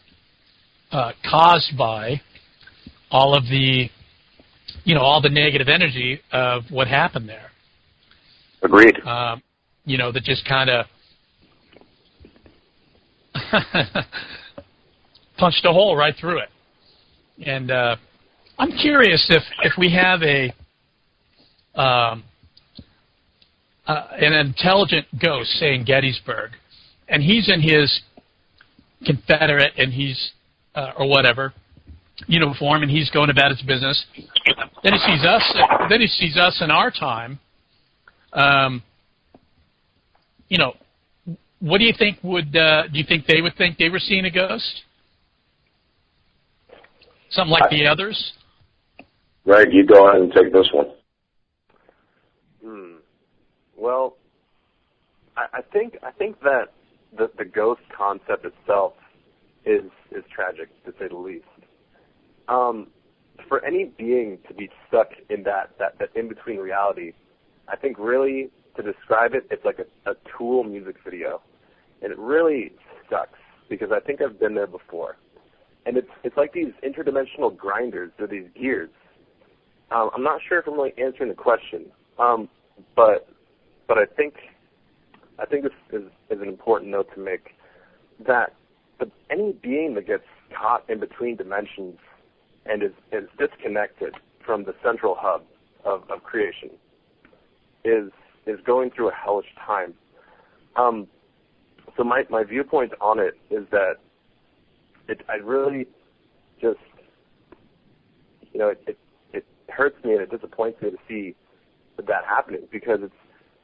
caused by all of the, all the negative energy of what happened there. Agreed. That just kind of punched a hole right through it. And I'm curious if we have an intelligent ghost, say in Gettysburg, and he's in his Confederate and he's or whatever uniform, and he's going about his business. Then he sees us. Then he sees us in our time. What do you think would? Do you think they would think they were seeing a ghost? Something like the others? Greg, you go ahead and take this one. Well, I think that the ghost concept itself is tragic, to say the least. For any being to be stuck in that in-between reality, I think really to describe it, it's like a Tool music video. And it really sucks because I think I've been there before. And it's like these interdimensional grinders or these gears. I'm not sure if I'm really answering the question, but I think this is an important note to make, that any being that gets caught in between dimensions and is disconnected from the central hub of creation is going through a hellish time. So my viewpoint on it is that I really just, it hurts me and it disappoints me to see that happening, because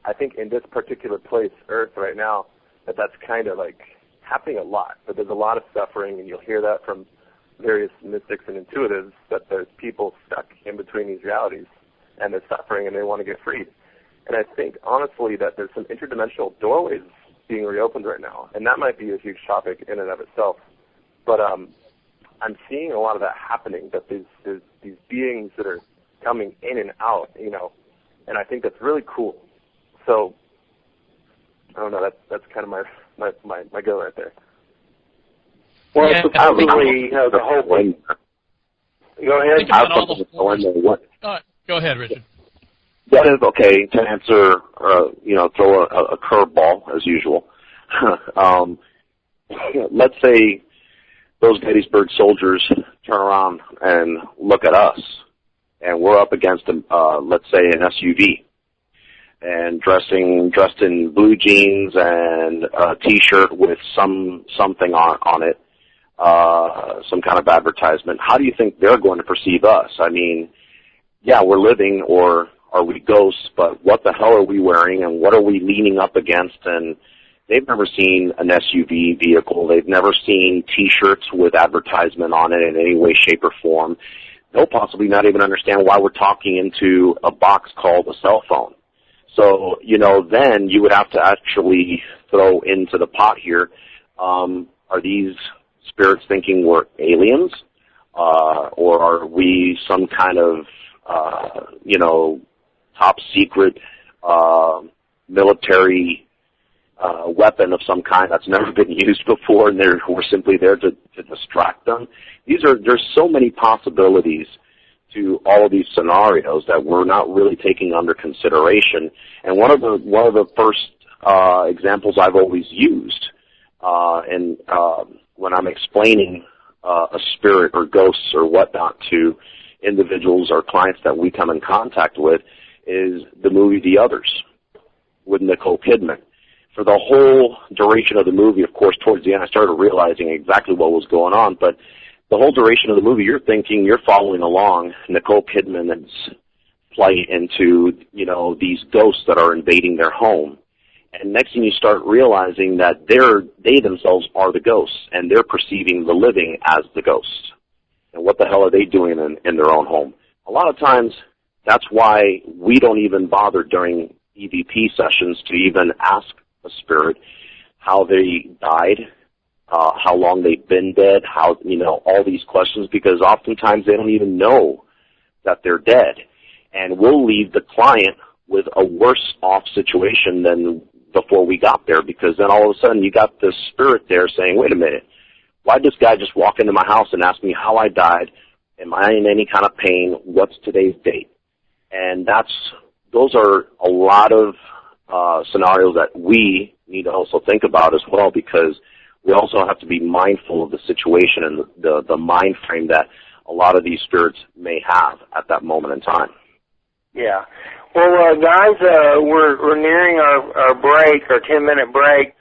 I think in this particular place, Earth, right now, that's kind of like happening a lot. But there's a lot of suffering, and you'll hear that from various mystics and intuitives, that there's people stuck in between these realities, and they're suffering, and they want to get freed. And I think, honestly, that there's some interdimensional doorways being reopened right now, and that might be a huge topic in and of itself. But I'm seeing a lot of that happening, that there's these beings that are coming in and out, and I think that's really cool. So, I don't know, that's kind of my go right there. Well, Yeah, supposedly, the whole thing. Go ahead. Go ahead, Richard. That is okay to answer, throw a curveball as usual. Let's say those Gettysburg soldiers turn around and look at us, and we're up against, let's say, an SUV, and dressed in blue jeans and a T-shirt with something on it, some kind of advertisement. How do you think they're going to perceive us? I mean, yeah, we're living, or are we ghosts? But what the hell are we wearing, and what are we leaning up against? And They've never seen an SUV vehicle. They've never seen T-shirts with advertisement on it in any way, shape, or form. They'll possibly not even understand why we're talking into a box called a cell phone. So, then you would have to actually throw into the pot here, are these spirits thinking we're aliens? Or are we some kind of, top secret military weapon of some kind that's never been used before, and we're simply there to distract them? There's so many possibilities to all of these scenarios that we're not really taking under consideration. And one of the first examples I've always used, when I'm explaining a spirit or ghosts or whatnot to individuals or clients that we come in contact with, is the movie The Others with Nicole Kidman. For the whole duration of the movie, of course, towards the end, I started realizing exactly what was going on, but the whole duration of the movie, you're following along Nicole Kidman's flight into, these ghosts that are invading their home. And next thing you start realizing that they themselves are the ghosts, and they're perceiving the living as the ghosts. And what the hell are they doing in their own home? A lot of times, that's why we don't even bother during EVP sessions to even ask a spirit how they died, how long they've been dead, all these questions, because oftentimes they don't even know that they're dead. And we'll leave the client with a worse off situation than before we got there, because then all of a sudden you got this spirit there saying, wait a minute, why did this guy just walk into my house and ask me how I died? Am I in any kind of pain? What's today's date? And those are a lot of scenarios that we need to also think about as well, because we also have to be mindful of the situation and the mind frame that a lot of these spirits may have at that moment in time. Yeah. Well, guys, we're nearing our break, our 10-minute break.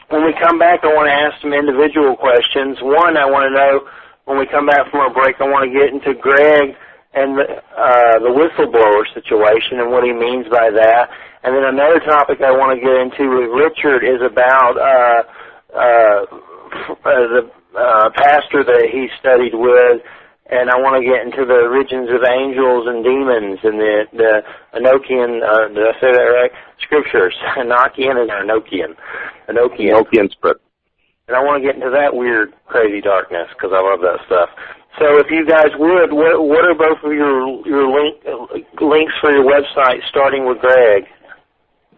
When we come back, I want to ask some individual questions. One, I want to know, when we come back from our break, I want to get into Greg and the whistleblower situation and what he means by that. And then another topic I want to get into with Richard is about the pastor that he studied with, and I want to get into the origins of angels and demons and the Enochian, did I say that right? Scriptures, Enochian and Enochian. Enochian script. And I want to get into that weird, crazy darkness, because I love that stuff. So if you guys would, what are both of your links for your website, starting with Greg?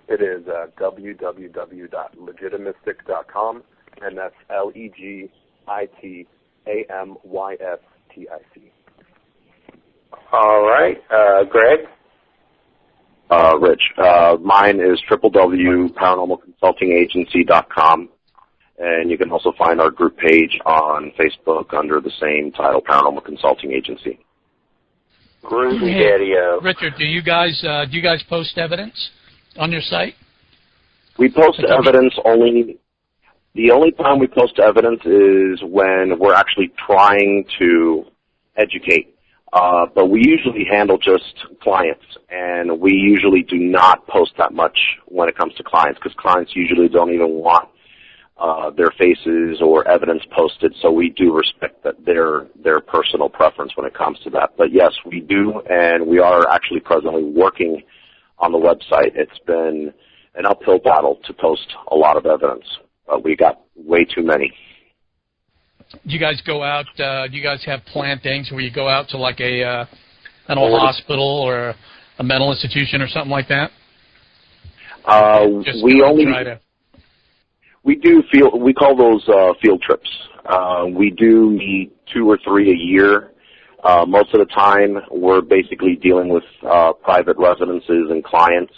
It is www.legitimistic.com, and that's LEGITAMYSTIC. All right. Greg? Rich. Mine is www.paranormalconsultingagency.com. And you can also find our group page on Facebook under the same title, Paranormal Consulting Agency. Groovy Daddy-o. Richard, do you guys post evidence on your site? We post evidence only. The only time we post evidence is when we're actually trying to educate. But we usually handle just clients, and we usually do not post that much when it comes to clients, because clients usually don't even want their faces or evidence posted, so we do respect that their personal preference when it comes to that. But yes, we do, and we are actually presently working on the website. It's been an uphill battle to post a lot of evidence, but we got way too many. Do you guys go out, do you guys have planned things where you go out to like an old hospital or a mental institution or something like that? We call those field trips. We do meet 2 or 3 a year. Most of the time, we're basically dealing with private residences and clients,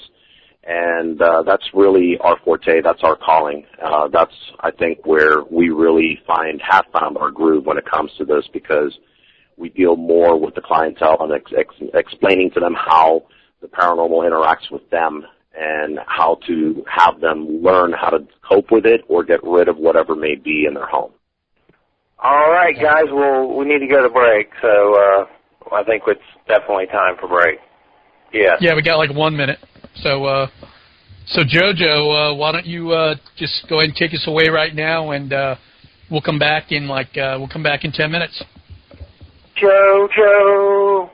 and that's really our forte. That's our calling. That's, I think, where we really have found our groove when it comes to this, because we deal more with the clientele and explaining to them how the paranormal interacts with them, and how to have them learn how to cope with it or get rid of whatever may be in their home. All right, guys. Well, we need to go to break, so I think it's definitely time for break. Yeah. Yeah, we got like 1 minute. So So Jojo, why don't you just go ahead and take us away right now, and we'll come back in 10 minutes. Jojo.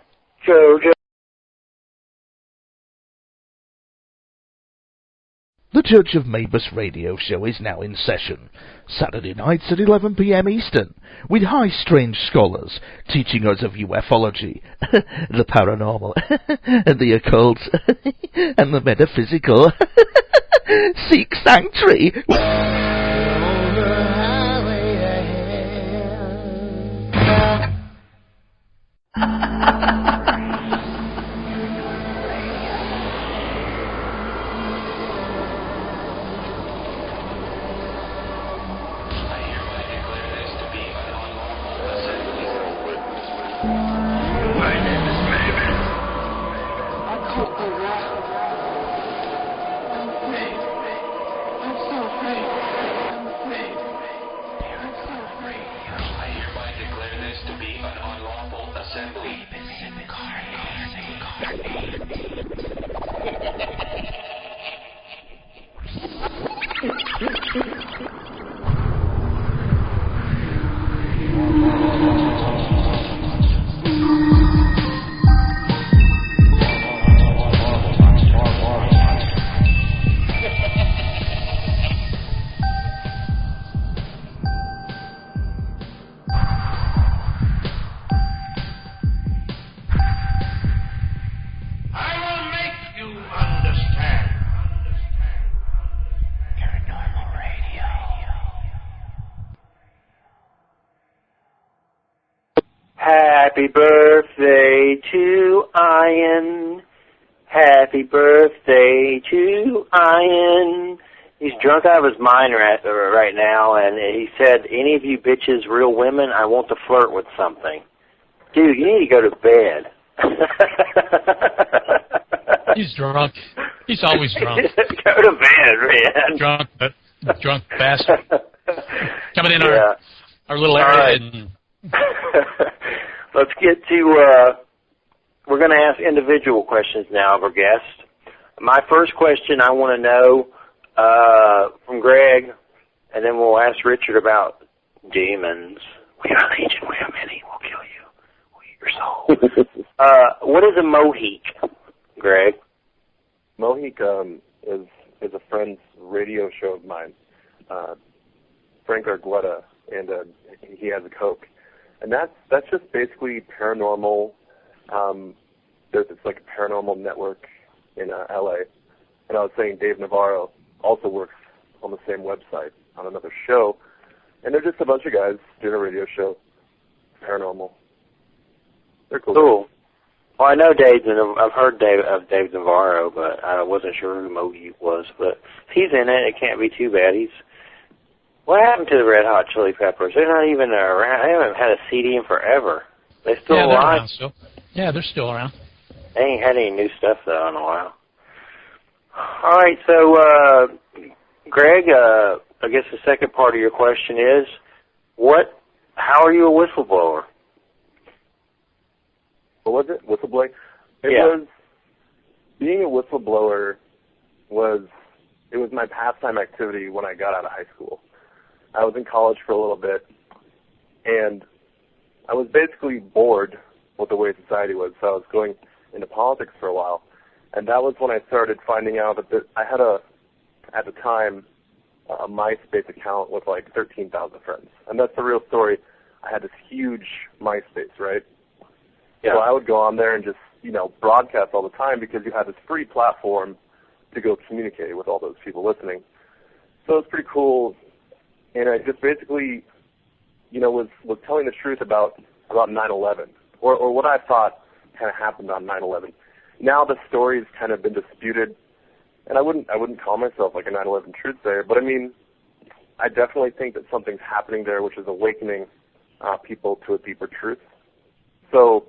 The Church of Mabus radio show is now in session, Saturday nights at 11 p.m. Eastern, with high strange scholars teaching us of ufology, the paranormal, and the occult, and the metaphysical. Seek sanctuary. Happy birthday to Ian. Happy birthday to Ian. He's drunk out of his mind right now, and he said, any of you bitches, real women, I want to flirt with something. Dude, you need to go to bed. He's drunk. He's always drunk. Go to bed, man. Drunk bastard. Coming in our little area. Right. And let's get to, we're going to ask individual questions now of our guests. My first question I want to know from Greg, and then we'll ask Richard about demons. We are legion, we are many, we'll kill you. We'll eat your soul. What is a mohique, Greg? Mohique is a friend's radio show of mine, Frank Argueta, and he has a Coke. And that's just basically paranormal. It's like a paranormal network in L.A. And I was saying Dave Navarro also works on the same website on another show. And they're just a bunch of guys doing a radio show, paranormal. They're cool. Cool. Well, I know I've heard of Dave Navarro, but I wasn't sure who Mohique was. But if he's in it, it can't be too bad. What happened to the Red Hot Chili Peppers? They're not even around. They haven't had a CD in forever. They still alive? They're around still. Yeah, they're still around. They ain't had any new stuff, though, in a while. All right, so, Greg, I guess the second part of your question is, how are you a whistleblower? What was it? Whistleblowing? Being a whistleblower was my pastime activity when I got out of high school. I was in college for a little bit, and I was basically bored with the way society was, so I was going into politics for a while. And that was when I started finding out that I had at the time, a MySpace account with like 13,000 friends. And that's the real story. I had this huge MySpace, right? Yeah. So I would go on there and just, broadcast all the time because you had this free platform to go communicate with all those people listening. So it's pretty cool. And I just basically, was telling the truth about 9/11, or what I thought kind of happened on 9/11. Now the story's kind of been disputed, and I wouldn't call myself like a 9/11 truthsayer, but I mean, I definitely think that something's happening there, which is awakening people to a deeper truth. So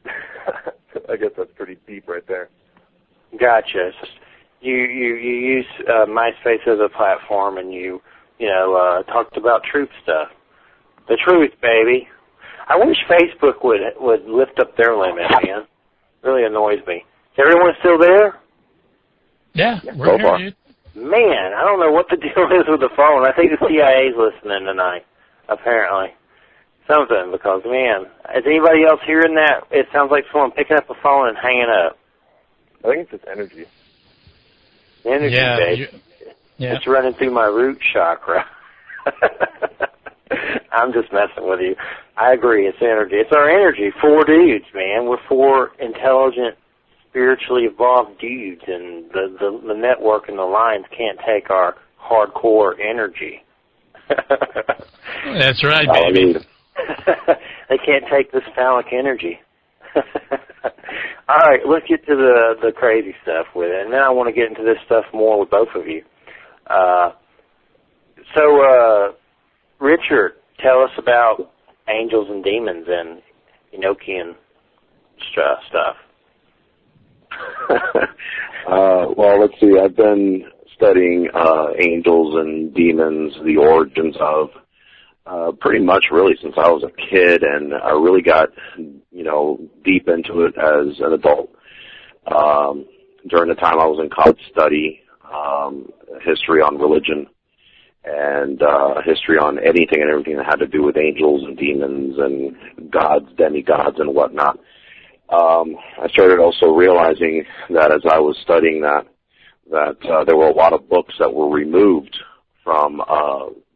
I guess that's pretty deep right there. Gotcha. You use MySpace as a platform, and you talked about truth stuff. The truth, baby. I wish Facebook would lift up their limit, man. Really annoys me. Is everyone still there? Yeah, we're so here, far. dude. Man, I don't know what the deal is with the phone. I think the CIA's listening tonight, apparently. Something, because, man, is anybody else hearing that? It sounds like someone picking up a phone and hanging up. I think it's just energy. Energy, Yeah, babe. yeah. It's running through my root chakra. I'm just messing with you. I agree, it's energy. It's our energy. 4 dudes, man. We're 4 intelligent, spiritually evolved dudes, and the network and the lines can't take our hardcore energy. That's right, baby. They can't take this phallic energy. All right, let's get to the crazy stuff with it, and then I want to get into this stuff more with both of you. So, Richard, tell us about angels and demons and Enochian stuff. Well, let's see. I've been studying angels and demons, the origins of, pretty much really since I was a kid, and I really got, deep into it as an adult. During the time I was in college study, history on religion and history on anything and everything that had to do with angels and demons and gods, demigods, and whatnot. I started also realizing that as I was studying that there were a lot of books that were removed from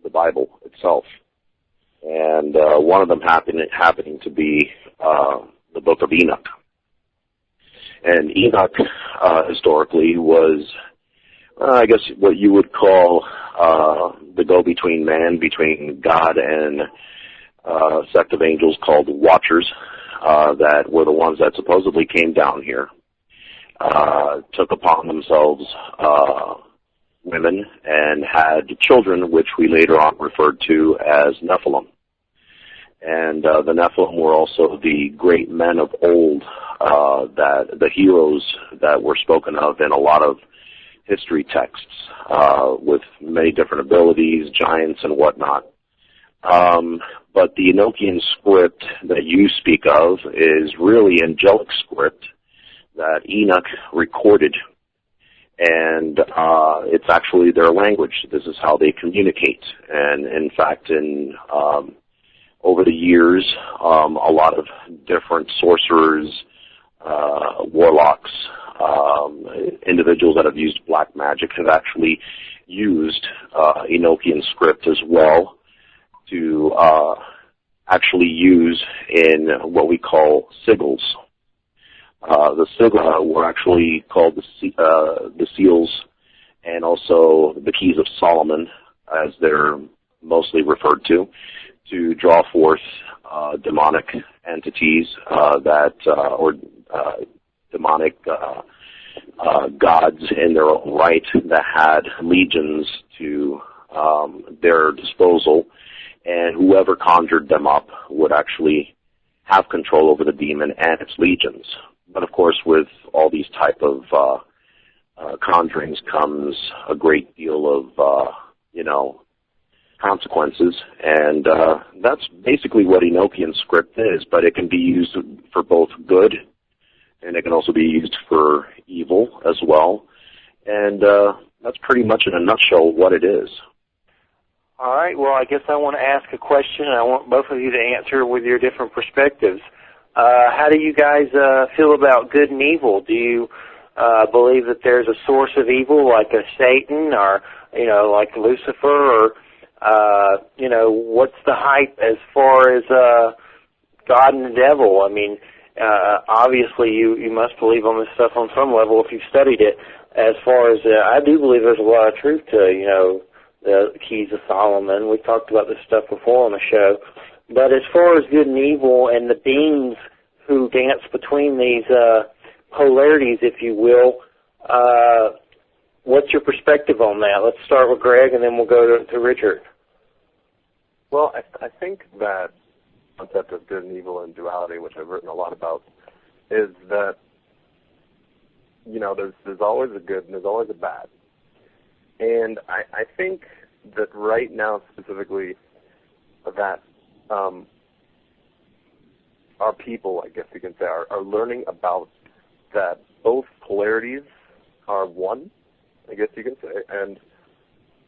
the Bible itself. And one of them happening to be the book of Enoch. And Enoch, historically, was, I guess, what you would call the go-between man between God and a sect of angels called Watchers, that were the ones that supposedly came down here, took upon themselves women and had children, which we later on referred to as Nephilim. And the Nephilim were also the great men of old, that the heroes that were spoken of in a lot of history texts, with many different abilities, giants and whatnot. But the Enochian script that you speak of is really angelic script that Enoch recorded. And it's actually their language. This is how they communicate. And in fact, over the years, a lot of different sorcerers, warlocks, individuals that have used black magic have actually used Enochian script as well to actually use in what we call sigils. The sigils were actually called the seals, and also the keys of Solomon, as they're mostly referred to draw forth demonic entities or demonic gods in their own right that had legions to their disposal, and whoever conjured them up would actually have control over the demon and its legions. But of course, with all these type of conjurings comes a great deal of, consequences, and that's basically what Enochian script is, but it can be used for both good, and it can also be used for evil as well, and that's pretty much in a nutshell what it is. All right, well, I guess I want to ask a question, and I want both of you to answer with your different perspectives. How do you guys feel about good and evil? Do you believe that there's a source of evil like a Satan or, like Lucifer, or what's the hype as far as God and the devil? I mean, obviously you must believe on this stuff on some level if you've studied it. As far as, I do believe there's a lot of truth to, the keys of Solomon. We've talked about this stuff before on the show. But as far as good and evil and the beings who dance between these polarities, if you will, what's your perspective on that? Let's start with Greg, and then we'll go to Richard. Well, I think that concept of good and evil and duality, which I've written a lot about, is that, there's always a good and there's always a bad. And I think that right now specifically that our people, I guess you can say, are learning about that both polarities are one, I guess you can say. And,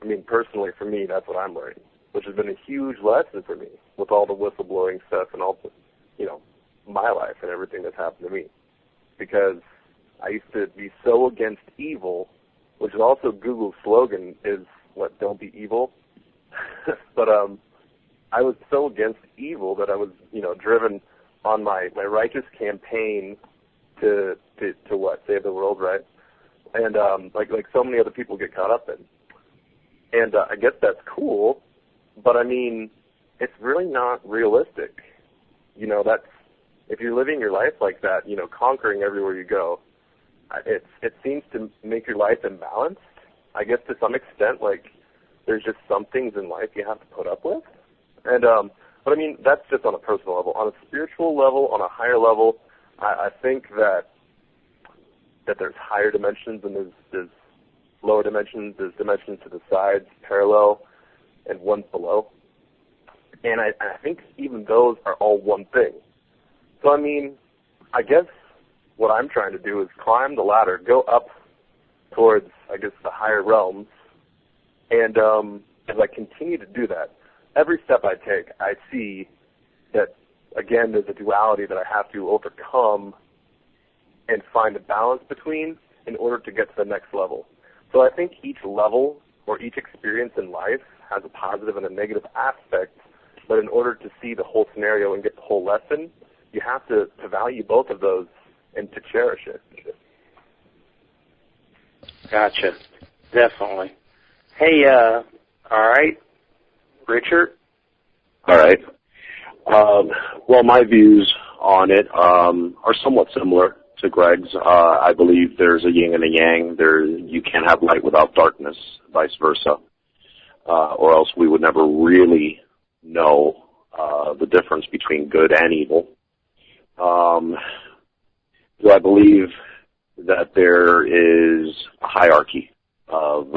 I mean, personally, for me, that's what I'm learning, which has been a huge lesson for me with all the whistleblowing stuff and all the, my life and everything that's happened to me. Because I used to be so against evil, which is also Google's slogan is, don't be evil. But I was so against evil that I was, driven on my righteous campaign to save the world, right? And like so many other people get caught up in. And I guess that's cool, but I mean, it's really not realistic. That's, if you're living your life like that, conquering everywhere you go, it seems to make your life imbalanced. I guess to some extent, there's just some things in life you have to put up with. And but I mean, that's just on a personal level. On a spiritual level, on a higher level, I think that there's higher dimensions and there's lower dimensions. There's dimensions to the sides, parallel, and ones below. And I think even those are all one thing. So, I mean, I guess what I'm trying to do is climb the ladder, go up towards, I guess, the higher realms. And as I continue to do that, every step I take, I see that, again, there's a duality that I have to overcome and find a balance between in order to get to the next level. So I think each level or each experience in life has a positive and a negative aspect, but in order to see the whole scenario and get the whole lesson, you have to value both of those and to cherish it. Gotcha. Definitely. Hey, all right, Richard? All right. Well, my views on it are somewhat similar to Greg's. I believe there's a yin and a yang. You can't have light without darkness, vice versa, or else we would never really know the difference between good and evil. Do I believe that there is a hierarchy of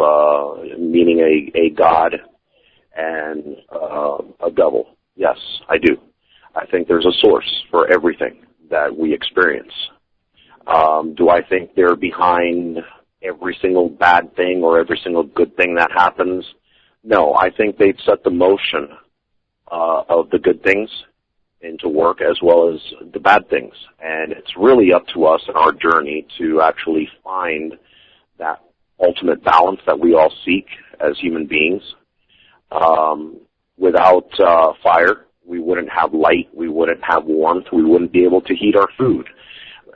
meaning a God and a devil? Yes, I do. I think there's a source for everything that we experience. Do I think they're behind every single bad thing or every single good thing that happens? No, I think they've set the motion of the good things into work as well as the bad things. And it's really up to us in our journey to actually find that ultimate balance that we all seek as human beings. Without fire, we wouldn't have light, we wouldn't have warmth, we wouldn't be able to heat our food.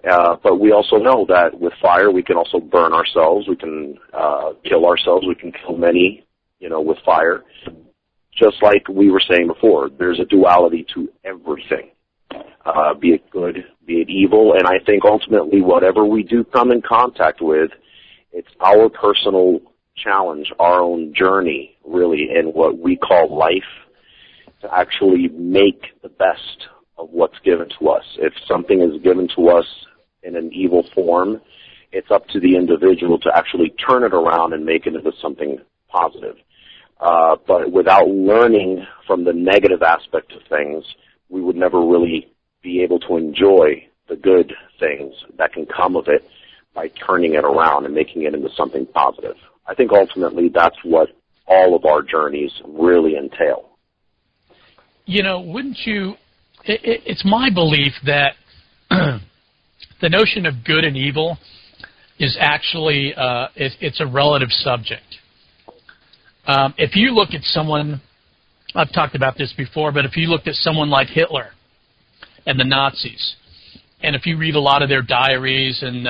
But we also know that with fire, we can also burn ourselves, we can kill ourselves, we can kill many, with fire. Just like we were saying before, there's a duality to everything, be it good, be it evil, and I think ultimately whatever we do come in contact with, it's our personal challenge, our own journey, really, in what we call life, to actually make the best of what's given to us. If something is given to us in an evil form, it's up to the individual to actually turn it around and make it into something positive. But without learning from the negative aspect of things, we would never really be able to enjoy the good things that can come of it by turning it around and making it into something positive. I think ultimately that's what all of our journeys really entail. Wouldn't you, it's my belief that the notion of good and evil is actually, it's a relative subject. If you look at someone, I've talked about this before, but if you looked at someone like Hitler and the Nazis, and if you read a lot of their diaries and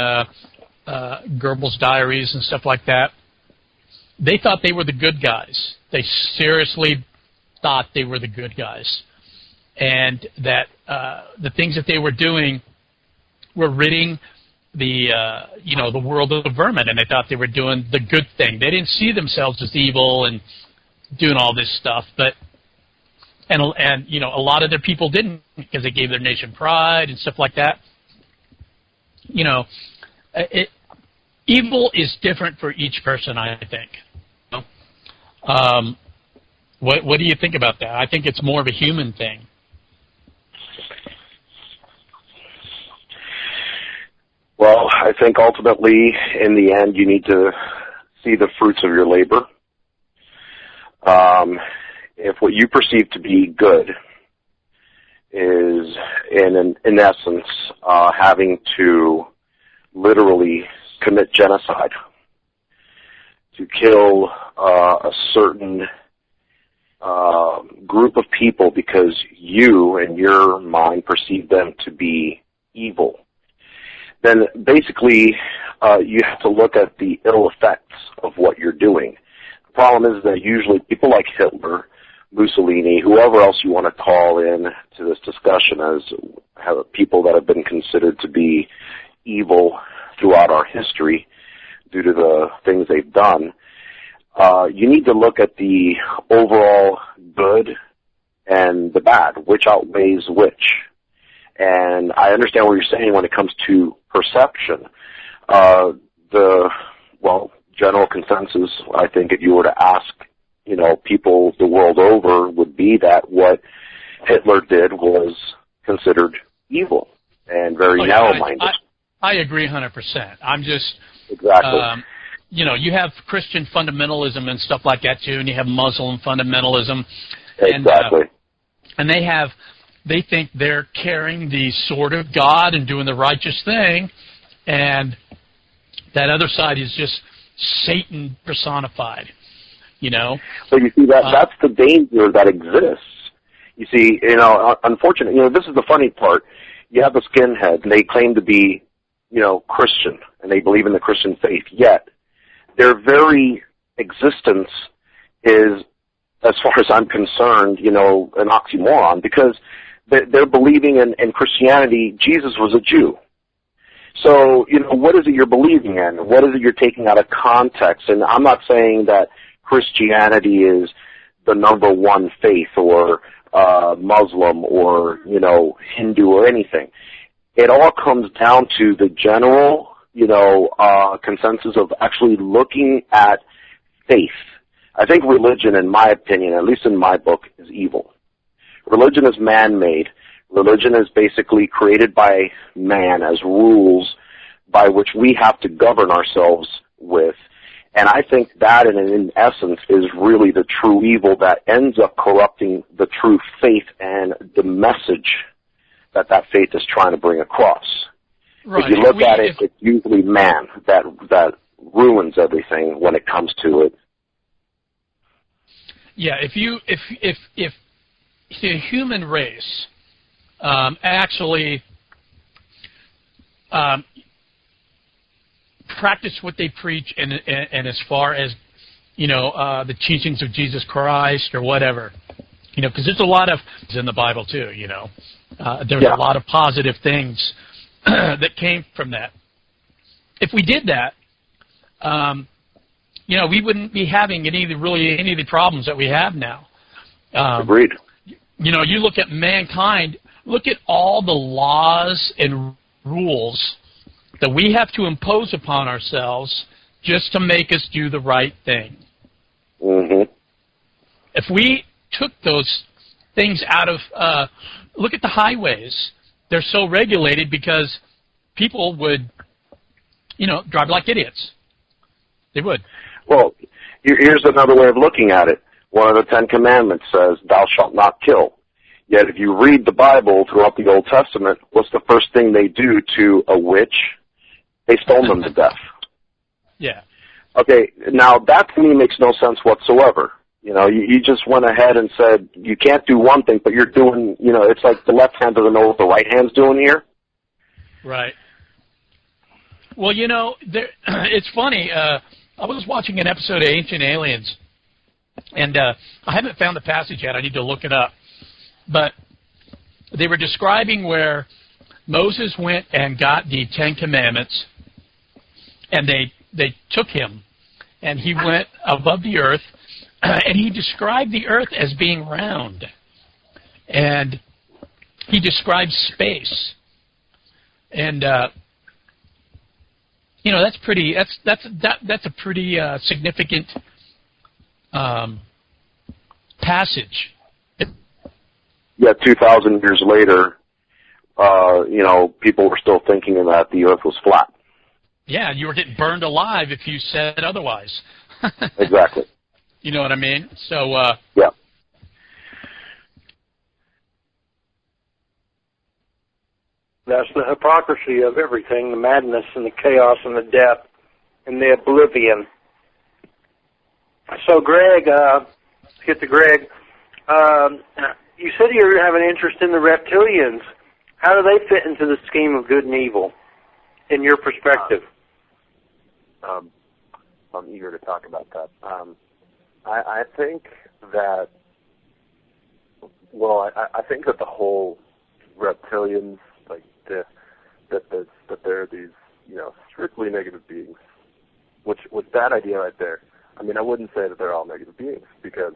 Goebbels' diaries and stuff like that, they thought they were the good guys. They seriously thought they were the good guys, and that the things that they were doing were ridding the world of vermin, and they thought they were doing the good thing. They didn't see themselves as evil and doing all this stuff, but a lot of their people didn't, because they gave their nation pride and stuff like that. Evil is different for each person, I think. What do you think about that? I think it's more of a human thing. Well, I think ultimately, in the end, you need to see the fruits of your labor. If what you perceive to be good is, in essence, having to literally commit genocide, to kill a certain group of people because you, in your mind, perceive them to be evil, then basically you have to look at the ill effects of what you're doing. The problem is that usually people like Hitler, Mussolini, whoever else you want to call in to this discussion as people that have been considered to be evil throughout our history due to the things they've done, you need to look at the overall good and the bad, which outweighs which. And I understand what you're saying when it comes to perception. General consensus, I think, if you were to ask, people the world over, would be that what Hitler did was considered evil and very narrow-minded. I agree 100%. I'm just... Exactly. You have Christian fundamentalism and stuff like that, too, and you have Muslim fundamentalism. Exactly. And they think they're carrying the sword of God and doing the righteous thing, and that other side is just Satan personified, So you see, that's the danger that exists. You see, unfortunately, this is the funny part. You have the skinheads, and they claim to be, Christian, and they believe in the Christian faith, yet their very existence is, as far as I'm concerned, an oxymoron, because they're believing in Christianity. Jesus was a Jew. So, what is it you're believing in? What is it you're taking out of context? And I'm not saying that Christianity is the number one faith or Muslim or, Hindu or anything. It all comes down to the general, consensus of actually looking at faith. I think religion, in my opinion, at least in my book, is evil. Religion is man-made. Religion is basically created by man as rules by which we have to govern ourselves with. And I think that, in essence, is really the true evil that ends up corrupting the true faith and the message that faith is trying to bring across. Right. If you look at it, it's usually man that ruins everything when it comes to it. Yeah, if the human race actually practice what they preach, and as far as the teachings of Jesus Christ or whatever, because there's a lot of in the Bible too. There's a lot of positive things that came from that. If we did that, we wouldn't be having any of the problems that we have now. Agreed. You look at mankind, look at all the laws and rules that we have to impose upon ourselves just to make us do the right thing. Mm-hmm. If we took those things out of, look at the highways. They're so regulated because people would, drive like idiots. They would. Well, here's another way of looking at it. One of the 10 Commandments says, "Thou shalt not kill." Yet if you read the Bible throughout the Old Testament, what's the first thing they do to a witch? They stone them to death. Yeah. Okay, now that to me makes no sense whatsoever. You just went ahead and said you can't do one thing, but you're doing, it's like the left hand doesn't know what the right hand's doing here. Right. Well, it's funny. I was watching an episode of Ancient Aliens, and I haven't found the passage yet. I need to look it up. But they were describing where Moses went and got the 10 Commandments, and they took him, and he went above the earth, and he described the earth as being round, and he described space, and that's pretty. That's a pretty significant passage. Yeah, 2,000 years later, people were still thinking that the earth was flat. Yeah, you were getting burned alive if you said otherwise. Exactly. You know what I mean? So, yeah. That's the hypocrisy of everything, the madness and the chaos and the death and the oblivion. So, Greg, let's get to Greg. You said you have an interest in the reptilians. How do they fit into the scheme of good and evil, in your perspective? I'm eager to talk about that. I think that, I think that the whole reptilians, like that they're these, strictly negative beings, which with that idea right there, I mean, I wouldn't say that they're all negative beings because,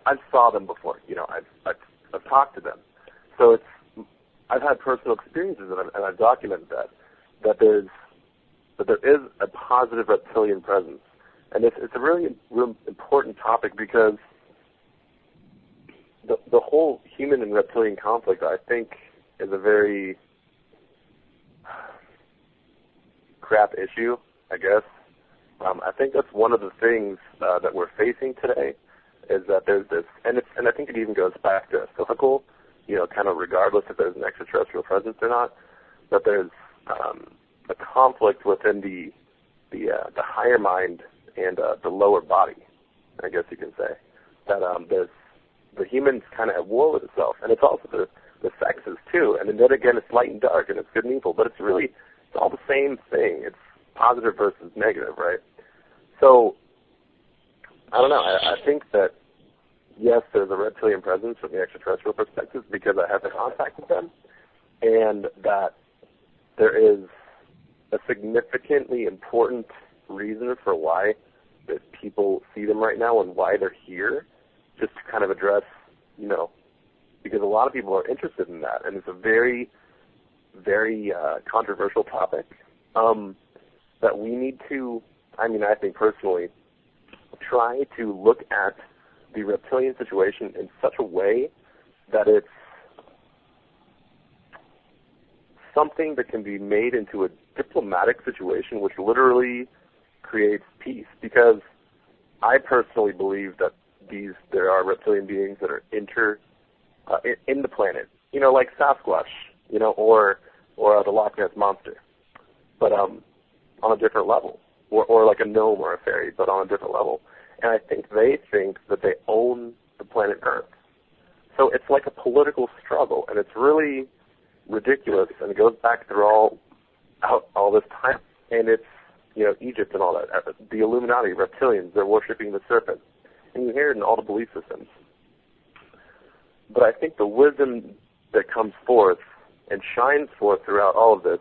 I've saw them before. I've talked to them, so I've had personal experiences and I've documented that there is a positive reptilian presence, and it's a really important topic because the whole human and reptilian conflict, I think, is a very crap issue, I guess. I think that's one of the things that we're facing today is that there's this, and I think it even goes back to physical, kind of regardless if there's an extraterrestrial presence or not, that there's a conflict within the higher mind and the lower body, I guess you can say. That the humans kind of at war with itself, and it's also the sexes too. And then again, it's light and dark, and it's good and evil, but it's all the same thing. It's positive versus negative, right? So I don't know. I think that yes, there's a reptilian presence from the extraterrestrial perspective because I have the contact with them, and that there is a significantly important reason for why that people see them right now and why they're here, just to kind of address, because a lot of people are interested in that, and it's a very, very controversial topic that we need to, I think personally, try to look at the reptilian situation in such a way that it's something that can be made into a diplomatic situation which literally creates peace. Because I personally believe that there are reptilian beings that are in the planet, like Sasquatch, or the Loch Ness Monster, but on a different level, or like a gnome or a fairy, but on a different level. And I think they think that they own the planet Earth. So it's like a political struggle, and it's really ridiculous, and it goes back through all this time. And it's, Egypt and all that. The Illuminati, reptilians, they're worshiping the serpent. And you hear it in all the belief systems. But I think the wisdom that comes forth and shines forth throughout all of this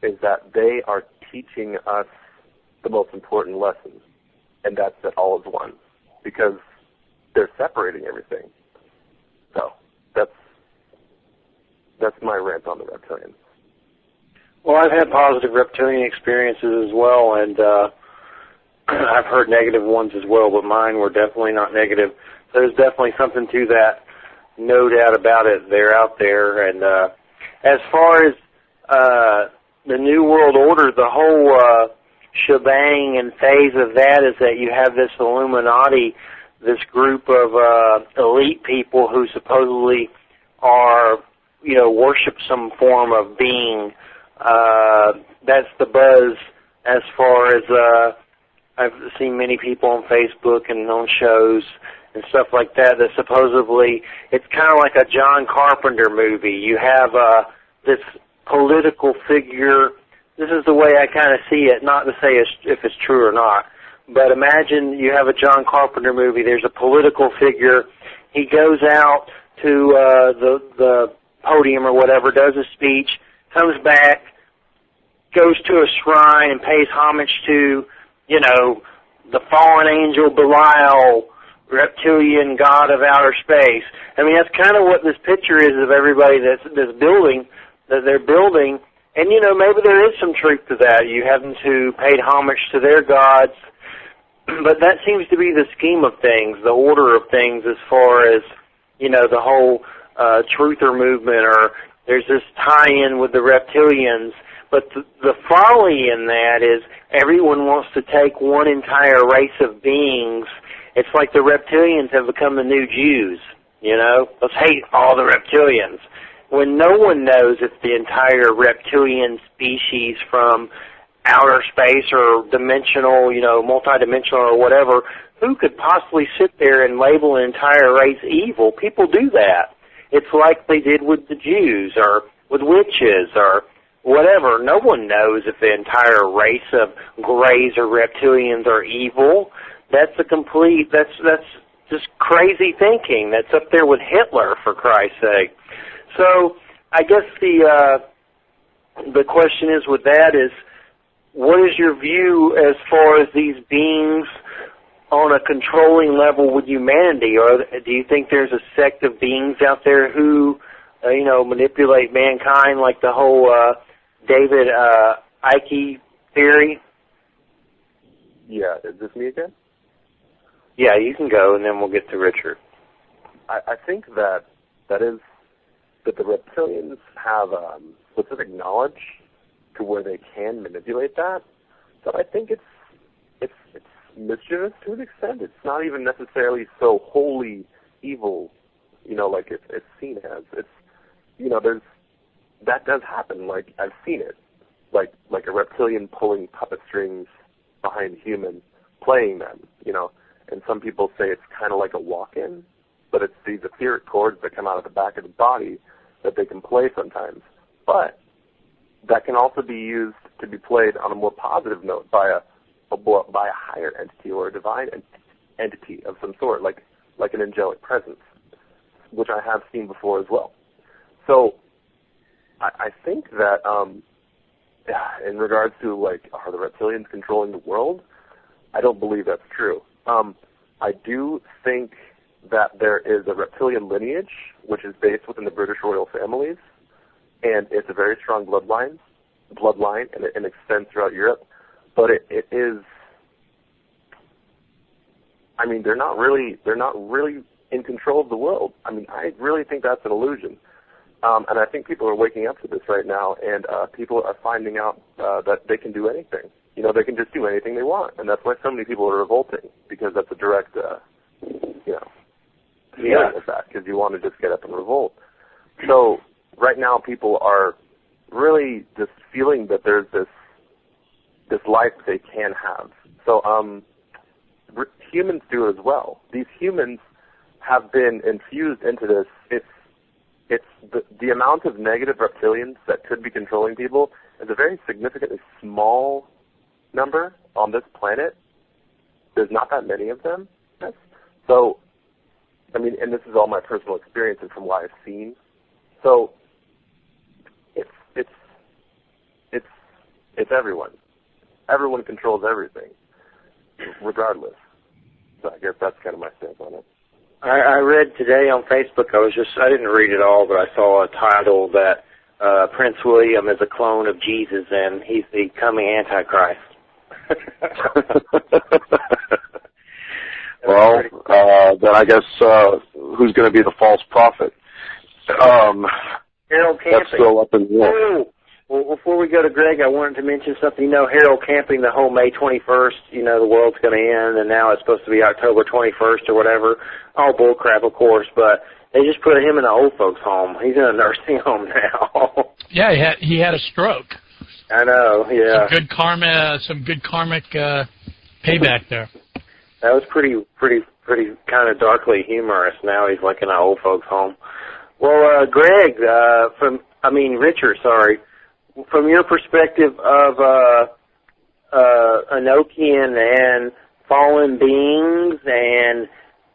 is that they are teaching us the most important lessons, and that's that all is one, because they're separating everything. So that's my rant on the reptilians. Well, I've had positive reptilian experiences as well, and I've heard negative ones as well, but mine were definitely not negative. There's definitely something to that, no doubt about it. They're out there, and as far as the New World Order, the whole shebang and phase of that is that you have this Illuminati, this group of elite people who supposedly are, worship some form of being. That's the buzz as far as I've seen many people on Facebook and on shows and stuff like that supposedly, it's kind of like a John Carpenter movie. You have this political figure. This is the way I kind of see it, not to say if it's true or not, but imagine you have a John Carpenter movie. There's a political figure. He goes out to the podium or whatever, does a speech, comes back, goes to a shrine and pays homage to, the fallen angel Belial, reptilian god of outer space. I mean, that's kind of what this picture is of everybody that's building, that they're building. And, maybe there is some truth to that. You have them who paid homage to their gods. But that seems to be the scheme of things, the order of things as far as, the whole truther movement or there's this tie-in with the reptilians. But the folly in that is everyone wants to take one entire race of beings. It's like the reptilians have become the new Jews, you know? Let's hate all the reptilians. When no one knows if the entire reptilian species from outer space or dimensional, you know, multidimensional or whatever, who could possibly sit there and label an entire race evil? People do that. It's like they did with the Jews or with witches or whatever. No one knows if the entire race of grays or reptilians are evil. That's just crazy thinking. That's up there with Hitler, for Christ's sake. So I guess the question is with that is, what is your view as far as these beings on a controlling level with humanity? Or do you think there's a sect of beings out there who, manipulate mankind, like the whole David Icke theory? Yeah, is this me again? Yeah, you can go, and then we'll get to Richard. I think that the reptilians have specific knowledge to where they can manipulate that. So I think it's mischievous to an extent. It's not even necessarily so wholly evil, like it's seen as. It's that does happen. Like, I've seen it, like a reptilian pulling puppet strings behind a human, playing them, And some people say it's kind of like a walk-in, but it's these etheric chords that come out of the back of the body that they can play sometimes. But that can also be used to be played on a more positive note by a higher entity or a divine entity of some sort, like an angelic presence, which I have seen before as well. So I think that in regards to, are the reptilians controlling the world, I don't believe that's true. I do think that there is a reptilian lineage, which is based within the British royal families, and it's a very strong bloodline, and it extends throughout Europe. But it is, they're not really in control of the world. I really think that's an illusion. And I think people are waking up to this right now, and people are finding out that they can do anything. They can just do anything they want, and that's why so many people are revolting, because that's a direct, feeling of that, because you want to just get up and revolt. So right now people are really just feeling that there's this life they can have. So humans do as well. These humans have been infused into this. It's the amount of negative reptilians that could be controlling people is a very significantly small number on this planet. There's not that many of them. So, and this is all my personal experience and from what I've seen. So, it's everyone. Everyone controls everything, regardless. So I guess that's kind of my stance on it. I read today on Facebook, I didn't read it all, but I saw a title that Prince William is a clone of Jesus and he's the coming Antichrist. Well, then I guess who's going to be the false prophet? Harold Camping. That's still up in the air. Well, before we go to Greg, I wanted to mention something. Harold Camping, the whole May 21st, the world's going to end, and now it's supposed to be October 21st or whatever. All bullcrap, of course, but they just put him in an old folks' home. He's in a nursing home now. Yeah, he had a stroke. I know, yeah. Some good karmic payback there. That was pretty kind of darkly humorous. Now he's like in an old folks' home. Well, Greg, Richard, sorry. From your perspective of Enochian and fallen beings and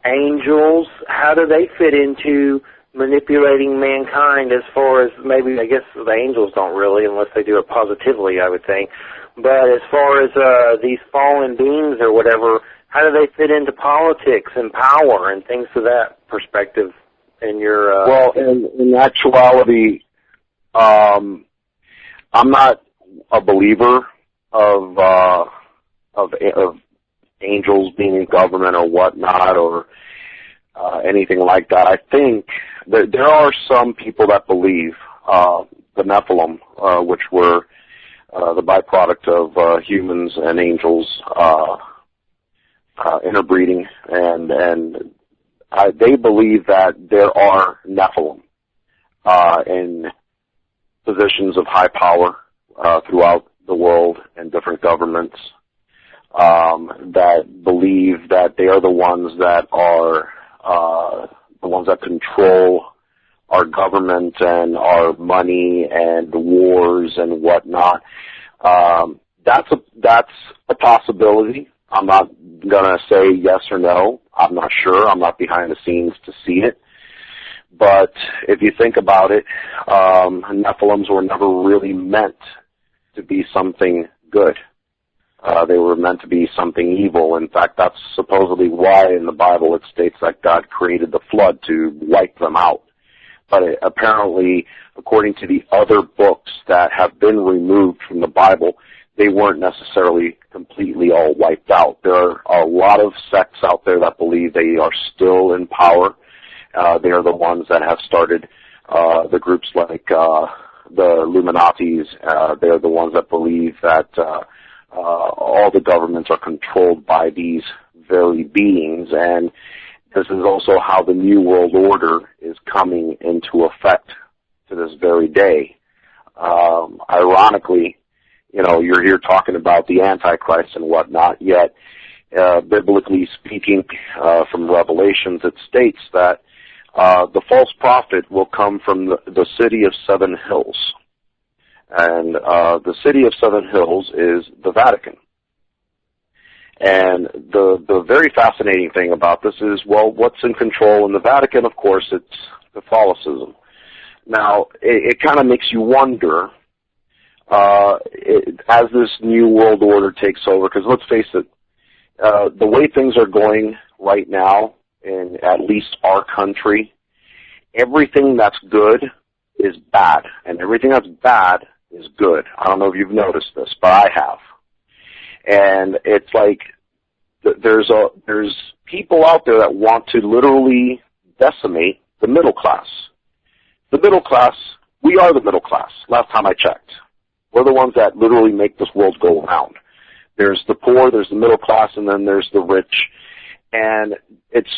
angels, how do they fit into manipulating mankind as far as maybe, I guess the angels don't really, unless they do it positively, I would think. But as far as these fallen beings or whatever, how do they fit into politics and power and things to that perspective in your... Well, in actuality, I'm not a believer of angels being in government or whatnot or anything like that. I think that there are some people that believe the Nephilim, which were the byproduct of humans and angels interbreeding, and they believe that there are Nephilim in positions of high power throughout the world and different governments that believe that they are the ones that are the ones that control our government and our money and the wars and whatnot. That's a possibility. I'm not gonna say yes or no. I'm not sure. I'm not behind the scenes to see it. But if you think about it, Nephilims were never really meant to be something good. They were meant to be something evil. In fact, that's supposedly why in the Bible it states that God created the flood to wipe them out. But apparently, according to the other books that have been removed from the Bible, they weren't necessarily completely all wiped out. There are a lot of sects out there that believe they are still in power. They are the ones that have started the groups like the Illuminatis. They are the ones that believe that all the governments are controlled by these very beings, and this is also how the New World Order is coming into effect to this very day. Ironically, you're here talking about the Antichrist and whatnot, yet biblically speaking, from Revelations, it states that the false prophet will come from the city of Seven Hills. And the city of Seven Hills is the Vatican. And the very fascinating thing about this is, well, what's in control in the Vatican? Of course, it's Catholicism. Now, it kind of makes you wonder, as this new world order takes over, because let's face it, the way things are going right now, in at least our country, everything that's good is bad, and everything that's bad is good. I don't know if you've noticed this, but I have. And it's like there's people out there that want to literally decimate the middle class. The middle class, we are the middle class, last time I checked. We're the ones that literally make this world go around. There's the poor, there's the middle class, and then there's the rich. And it's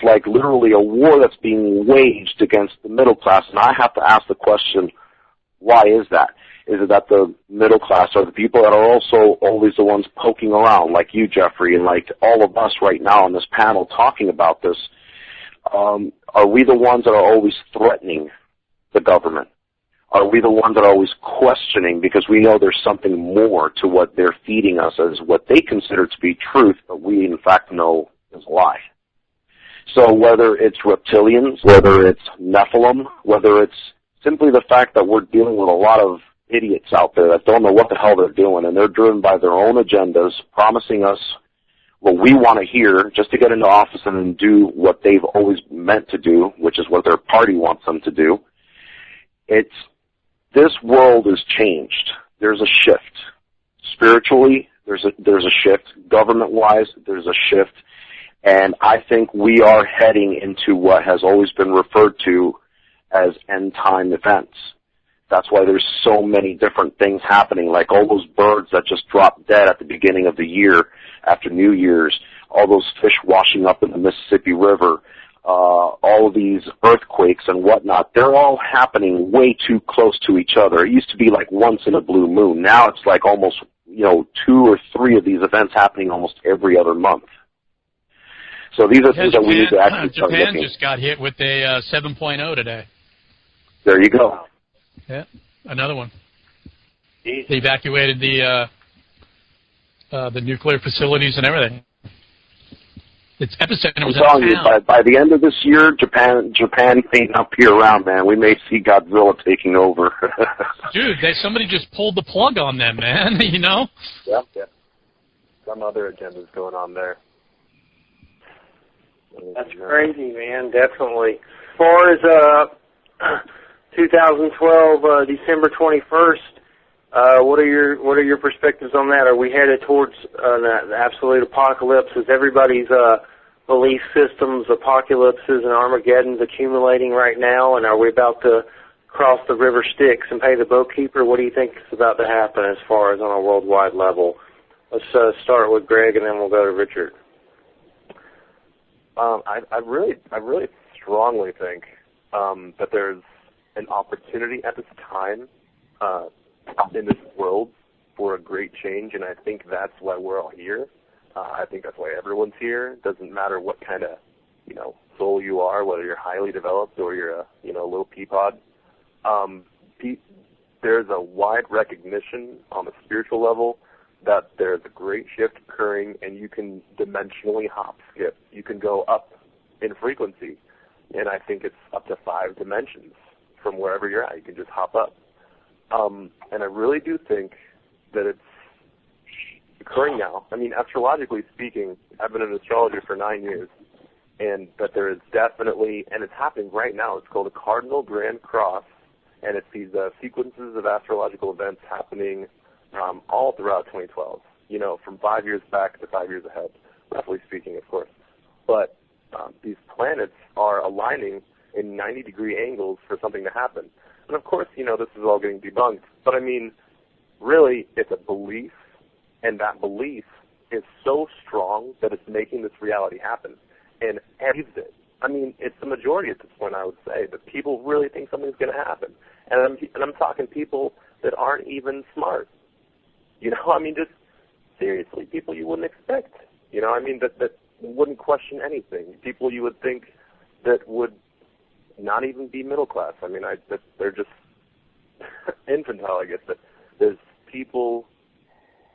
like literally a war that's being waged against the middle class. And I have to ask the question, why is that? Is it that the middle class are the people that are also always the ones poking around, like you, Jeffrey, and like all of us right now on this panel talking about this? Are we the ones that are always threatening the government? Are we the ones that are always questioning because we know there's something more to what they're feeding us as what they consider to be truth, but we in fact know is a lie? So whether it's reptilians, whether it's Nephilim, whether it's simply the fact that we're dealing with a lot of idiots out there that don't know what the hell they're doing, and they're driven by their own agendas, promising us what we want to hear just to get into office and then do what they've always meant to do, which is what their party wants them to do. This world is changed. There's a shift. Spiritually, there's a shift. Government-wise, there's a shift. And I think we are heading into what has always been referred to as end-time events. That's why there's so many different things happening, like all those birds that just dropped dead at the beginning of the year after New Year's, all those fish washing up in the Mississippi River, all of these earthquakes and whatnot. They're all happening way too close to each other. It used to be like once in a blue moon. Now it's like almost, 2 or 3 of these events happening almost every other month. So these are things that we need to actually start looking. Japan just got hit with a 7.0 today. There you go. Yeah, another one. They evacuated the nuclear facilities and everything. Its epicenter was in town. I'm telling you, by the end of this year, Japan may not be around, man. We may see Godzilla taking over. Dude, somebody just pulled the plug on them, man. Yep. Some other agendas going on there. That's crazy, man. Definitely. As far as 2012, December 21st, what are your perspectives on that? Are we headed towards the absolute apocalypse? Is everybody's belief systems, apocalypses, and Armageddon's accumulating right now, and are we about to cross the river Styx and pay the boatkeeper? What do you think is about to happen as far as on a worldwide level? Let's start with Greg, and then we'll go to Richard. I really strongly think that there's an opportunity at this time in this world for a great change, and I think that's why we're all here. I think that's why everyone's here. It doesn't matter what kind of, soul you are, whether you're highly developed or you're a, little pea pod. There's a wide recognition on the spiritual level that there's a great shift occurring, and you can dimensionally hop skip. You can go up in frequency, and I think it's up to 5 dimensions from wherever you're at. You can just hop up. And I really do think that it's occurring now. I mean, astrologically speaking, I've been an astrologer for 9 years, and that there is definitely, and it's happening right now, it's called a cardinal grand cross, and it's these sequences of astrological events happening all throughout 2012, from 5 years back to 5 years ahead, roughly speaking, of course. But these planets are aligning in 90-degree angles for something to happen. And, of course, this is all getting debunked. But, I mean, really, it's a belief, and that belief is so strong that it's making this reality happen. And believes it. I mean, it's the majority at this point, I would say, that people really think something's going to happen. And I'm talking people that aren't even smart. I mean, just seriously, people you wouldn't expect. That wouldn't question anything. People you would think that would not even be middle class. I mean, that they're just infantile, I guess. But there's people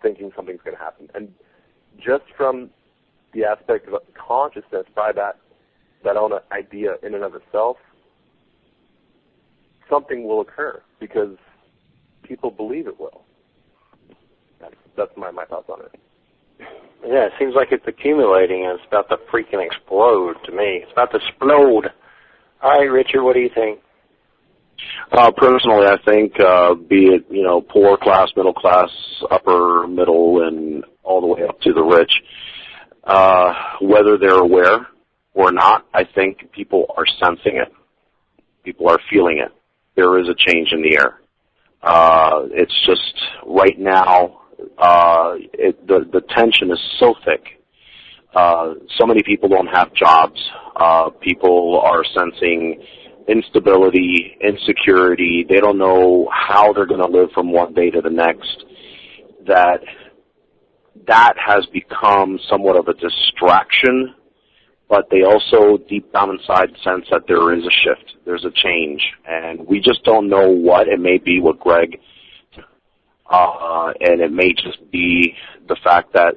thinking something's going to happen. And just from the aspect of consciousness by that own idea in and of itself, something will occur because people believe it will. That's my thoughts on it. Yeah, it seems like it's accumulating and it's about to freaking explode to me. It's about to explode. All right, Richard, what do you think? Personally, I think, be it, poor class, middle class, upper middle, and all the way up to the rich, whether they're aware or not, I think people are sensing it. People are feeling it. There is a change in the air. It's just right now, the tension is so thick. So many people don't have jobs. People are sensing instability, insecurity. They don't know how they're going to live from one day to the next. That has become somewhat of a distraction, but they also deep down inside sense that there is a shift. There's a change, and we just don't know what. It may be what Greg, and it may just be the fact that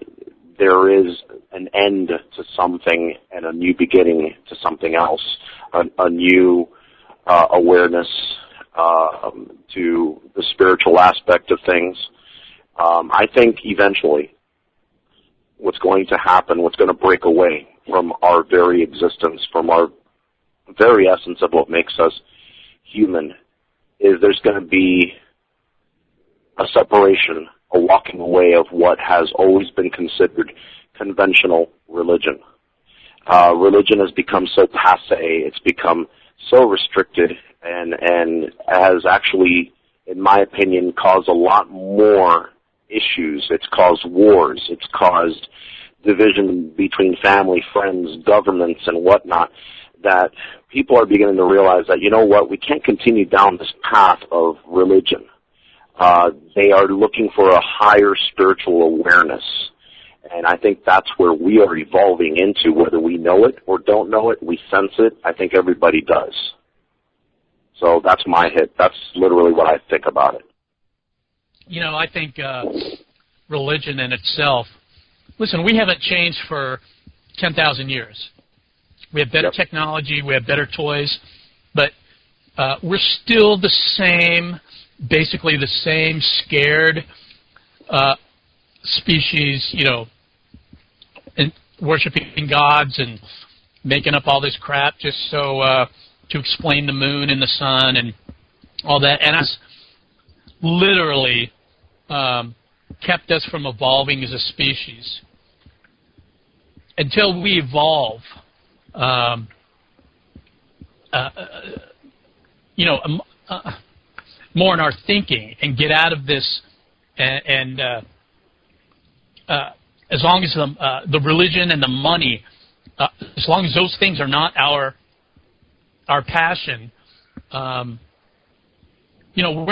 there is an end to something and a new beginning to something else, a new awareness to the spiritual aspect of things. I think eventually what's going to happen, what's going to break away from our very existence, from our very essence of what makes us human, is there's going to be a separation, a walking away of what has always been considered conventional religion. Religion has become so passé, it's become so restricted, and has actually, in my opinion, caused a lot more issues. It's caused wars. It's caused division between family, friends, governments, and whatnot, that people are beginning to realize that, we can't continue down this path of religion. They are looking for a higher spiritual awareness. And I think that's where we are evolving into, whether we know it or don't know it, we sense it. I think everybody does. So that's my hit. That's literally what I think about it. I think religion in itself, listen, we haven't changed for 10,000 years. We have better technology, we have better toys, but we're still the same, basically the same scared species, and worshiping gods and making up all this crap just so to explain the moon and the sun and all that. And that's literally kept us from evolving as a species. until we evolve, more in our thinking and get out of this, and as long as the religion and the money, as long as those things are not our passion, we're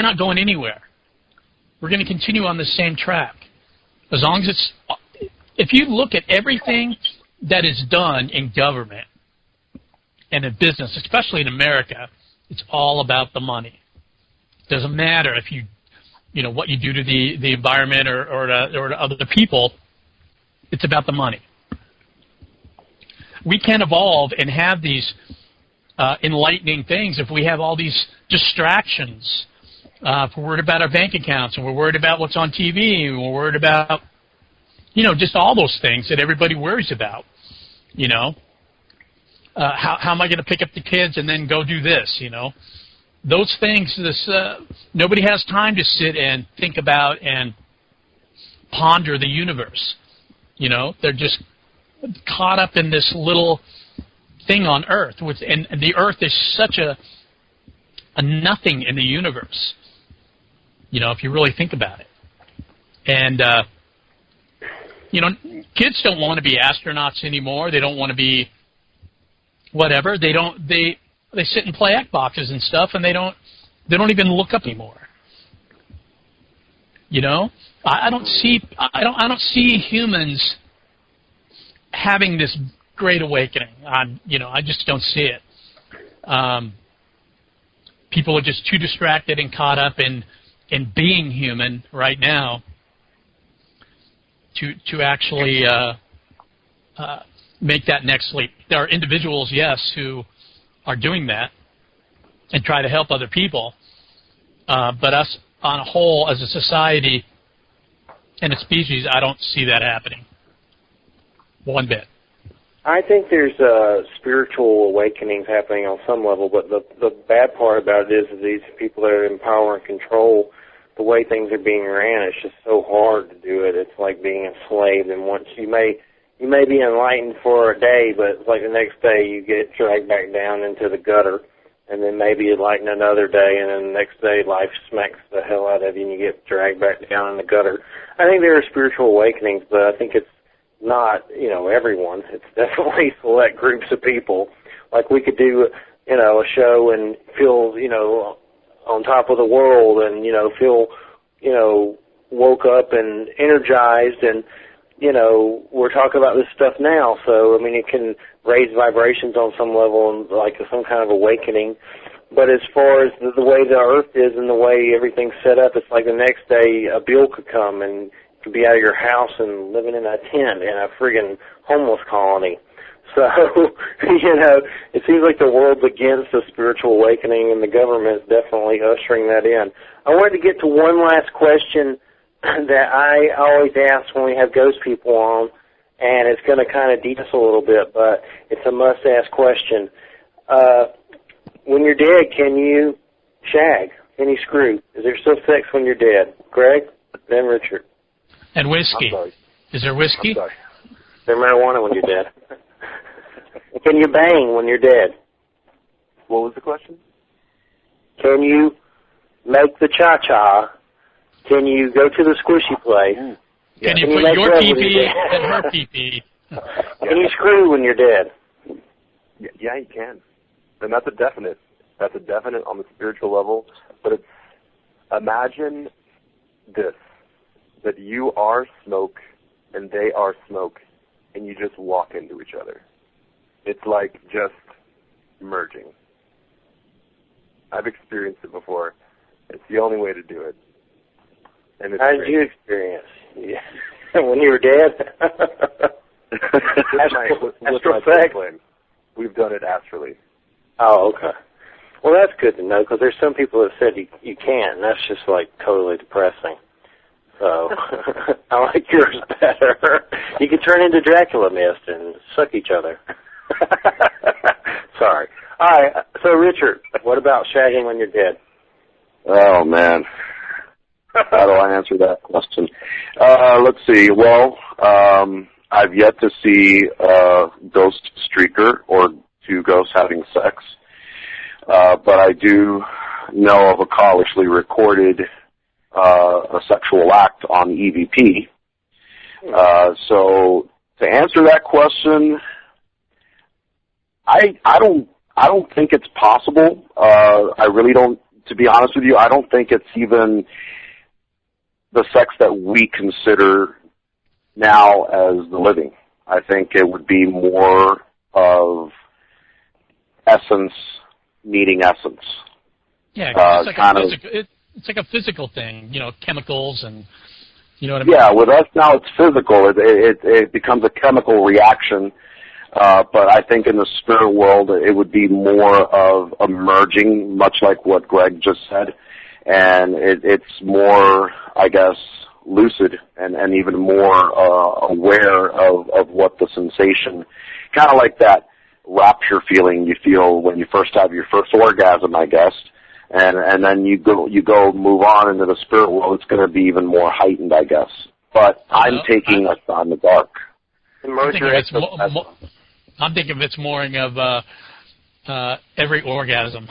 not going anywhere. We're going to continue on the same track. As long as if you look at everything that is done in government and in business, especially in America, it's all about the money. It doesn't matter if what you do to the environment or to other people. It's about the money. We can't evolve and have these enlightening things if we have all these distractions. If we're worried about our bank accounts, and we're worried about what's on TV, and we're worried about, just all those things that everybody worries about. How am I going to pick up the kids and then go do this? Those things. Nobody has time to sit and think about and ponder the universe. They're just caught up in this little thing on Earth, and the Earth is such a nothing in the universe. If you really think about it, and kids don't want to be astronauts anymore. They don't want to be whatever. They sit and play Xboxes and stuff, and they don't even look up anymore. I don't see humans having this great awakening. I just don't see it. People are just too distracted and caught up in being human right now to actually make that next leap. There are individuals, yes, who are doing that and try to help other people, but us on a whole, as a society and a species, I don't see that happening one bit. I think there's spiritual awakenings happening on some level, but the bad part about it is these people that are in power and control, the way things are being ran, it's just so hard to do it. It's like being enslaved, and once you may be enlightened for a day, but it's like the next day you get dragged back down into the gutter, and then maybe enlighten another day, and then the next day life smacks the hell out of you and you get dragged back down in the gutter. I think there are spiritual awakenings, but I think it's not, everyone. It's definitely select groups of people. Like we could do, a show and feel, on top of the world and, feel, woke up and energized and, we're talking about this stuff now. So, it can raise vibrations on some level and like some kind of awakening. But as far as the way the earth is and the way everything's set up, it's like the next day a bill could come and you could be out of your house and living in a tent in a friggin' homeless colony. So, it seems like the world's against a spiritual awakening, and the government's definitely ushering that in. I wanted to get to one last question that I always ask when we have ghost people on, and it's going to kind of deep us a little bit, but it's a must-ask question. When you're dead, can you shag? Can you screw? Is there still sex when you're dead? Greg? Then Richard. And whiskey. I'm sorry. Is there whiskey? I'm sorry. Is there marijuana when you're dead? Can you bang when you're dead? What was the question? Can you make the cha-cha? Can you go to the squishy place? Can you put your pee-pee in her pee-pee? Can you screw when you're dead? Yeah, you can. And that's a definite. That's a definite on the spiritual level. But it's, imagine this, that you are smoke and they are smoke, and you just walk into each other. It's like just merging. I've experienced it before. It's the only way to do it. And how did you experience? Yeah. When you were dead? Astral sex. We've done it astrally. Oh, okay. Well, that's good to know, because there's some people that said you can't, and that's just like totally depressing. So I like yours better. You can turn into Dracula mist and suck each other. Sorry. All right. So, Richard, what about shagging when you're dead? Oh, man. How do I answer that question? Let's see. Well, I've yet to see a ghost streaker or two ghosts having sex, but I do know of a collishly recorded a sexual act on EVP. So to answer that question, I don't think it's possible. I really don't. To be honest with you, I don't think it's even the sex that we consider now as the living. I think it would be more of essence meeting essence. Yeah, it's like a physical thing, chemicals and, you know what I mean? Yeah, with us now it's physical. It becomes a chemical reaction. But I think in the spirit world it would be more of emerging, much like what Greg just said. And it's more, I guess, lucid and even more aware of what the sensation, kind of like that rapture feeling you feel when you first have your first orgasm, I guess. And then you go move on into the spirit world, it's going to be even more heightened, I guess. But I'm taking us on the dark. I'm thinking of it's more of every orgasm.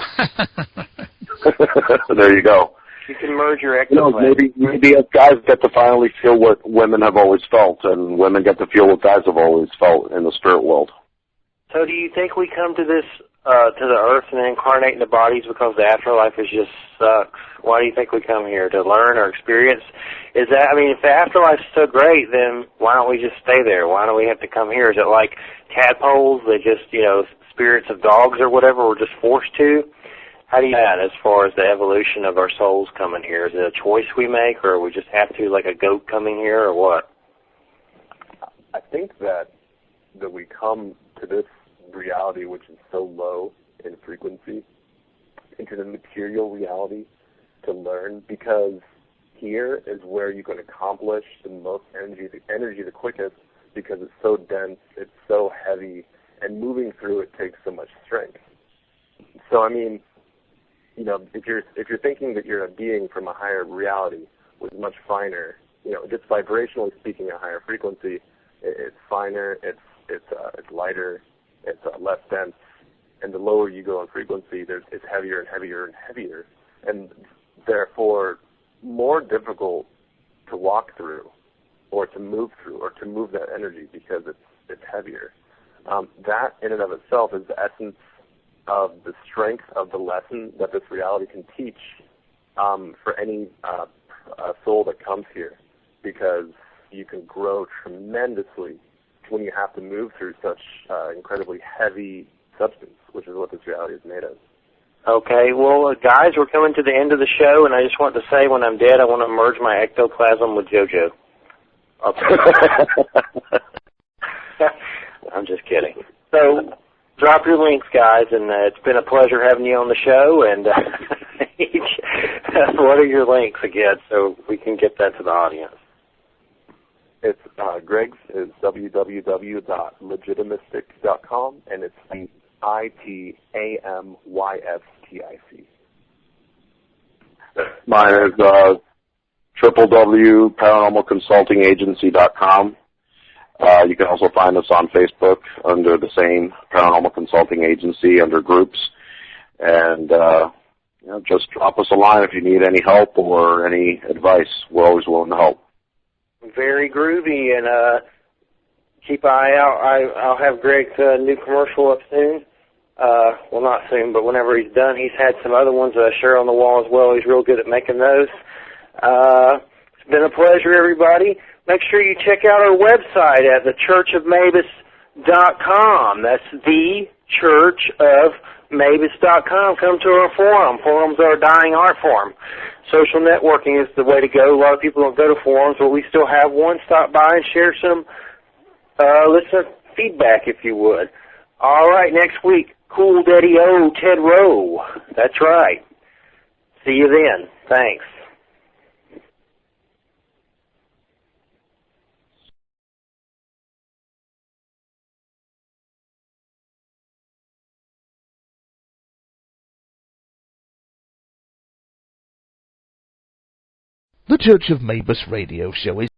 There you go. You can merge your ectoplasm. Maybe as guys get to finally feel what women have always felt, and women get to feel what guys have always felt in the spirit world. So do you think we come to this, to the earth and incarnate in the bodies because the afterlife is just sucks? Why do you think we come here? To learn or experience? If the afterlife's so great, then why don't we just stay there? Why don't we have to come here? Is it like tadpoles that just, spirits of dogs or whatever, we're just forced to? How do you that as far as the evolution of our souls coming here? Is it a choice we make, or we just have to, like a goat coming here, or what? I think that we come to this reality, which is so low in frequency, into the material reality to learn, because here is where you can accomplish the most energy the quickest, because it's so dense, it's so heavy, and moving through it takes so much strength. So, if you're thinking that you're a being from a higher reality with much finer, just vibrationally speaking, a higher frequency, it's finer, it's lighter, it's less dense, and the lower you go in frequency, it's heavier and heavier and heavier, and therefore more difficult to walk through, or to move through, or to move that energy because it's heavier. That in and of itself is the essence of the strength of the lesson that this reality can teach for any soul that comes here, because you can grow tremendously when you have to move through such incredibly heavy substance, which is what this reality is made of. Okay, well, guys, we're coming to the end of the show, and I just want to say when I'm dead, I want to merge my ectoplasm with JoJo. Okay. I'm just kidding. So, drop your links, guys, and it's been a pleasure having you on the show. And what are your links again, so we can get that to the audience? It's Greg's is www.legitimistic.com, and it's ITAMYSTIC. Mine is www.paranormalconsultingagency.com. You can also find us on Facebook under the same Paranormal Consulting Agency under groups. And just drop us a line if you need any help or any advice. We're always willing to help. Very groovy, and keep an eye out. I'll have Greg's new commercial up soon. Well, not soon, but whenever he's done. He's had some other ones share on the wall as well. He's real good at making those. It's been a pleasure, everybody. Make sure you check out our website at thechurchofmabus.com. That's thechurchofmabus.com. Come to our forum. Forums are a dying art form. Social networking is the way to go. A lot of people don't go to forums, but we still have one. Stop by and share some listener feedback, if you would. All right, next week, Cool Daddy O, Ted Rowe. That's right. See you then. Thanks. The Church of Mabus radio show is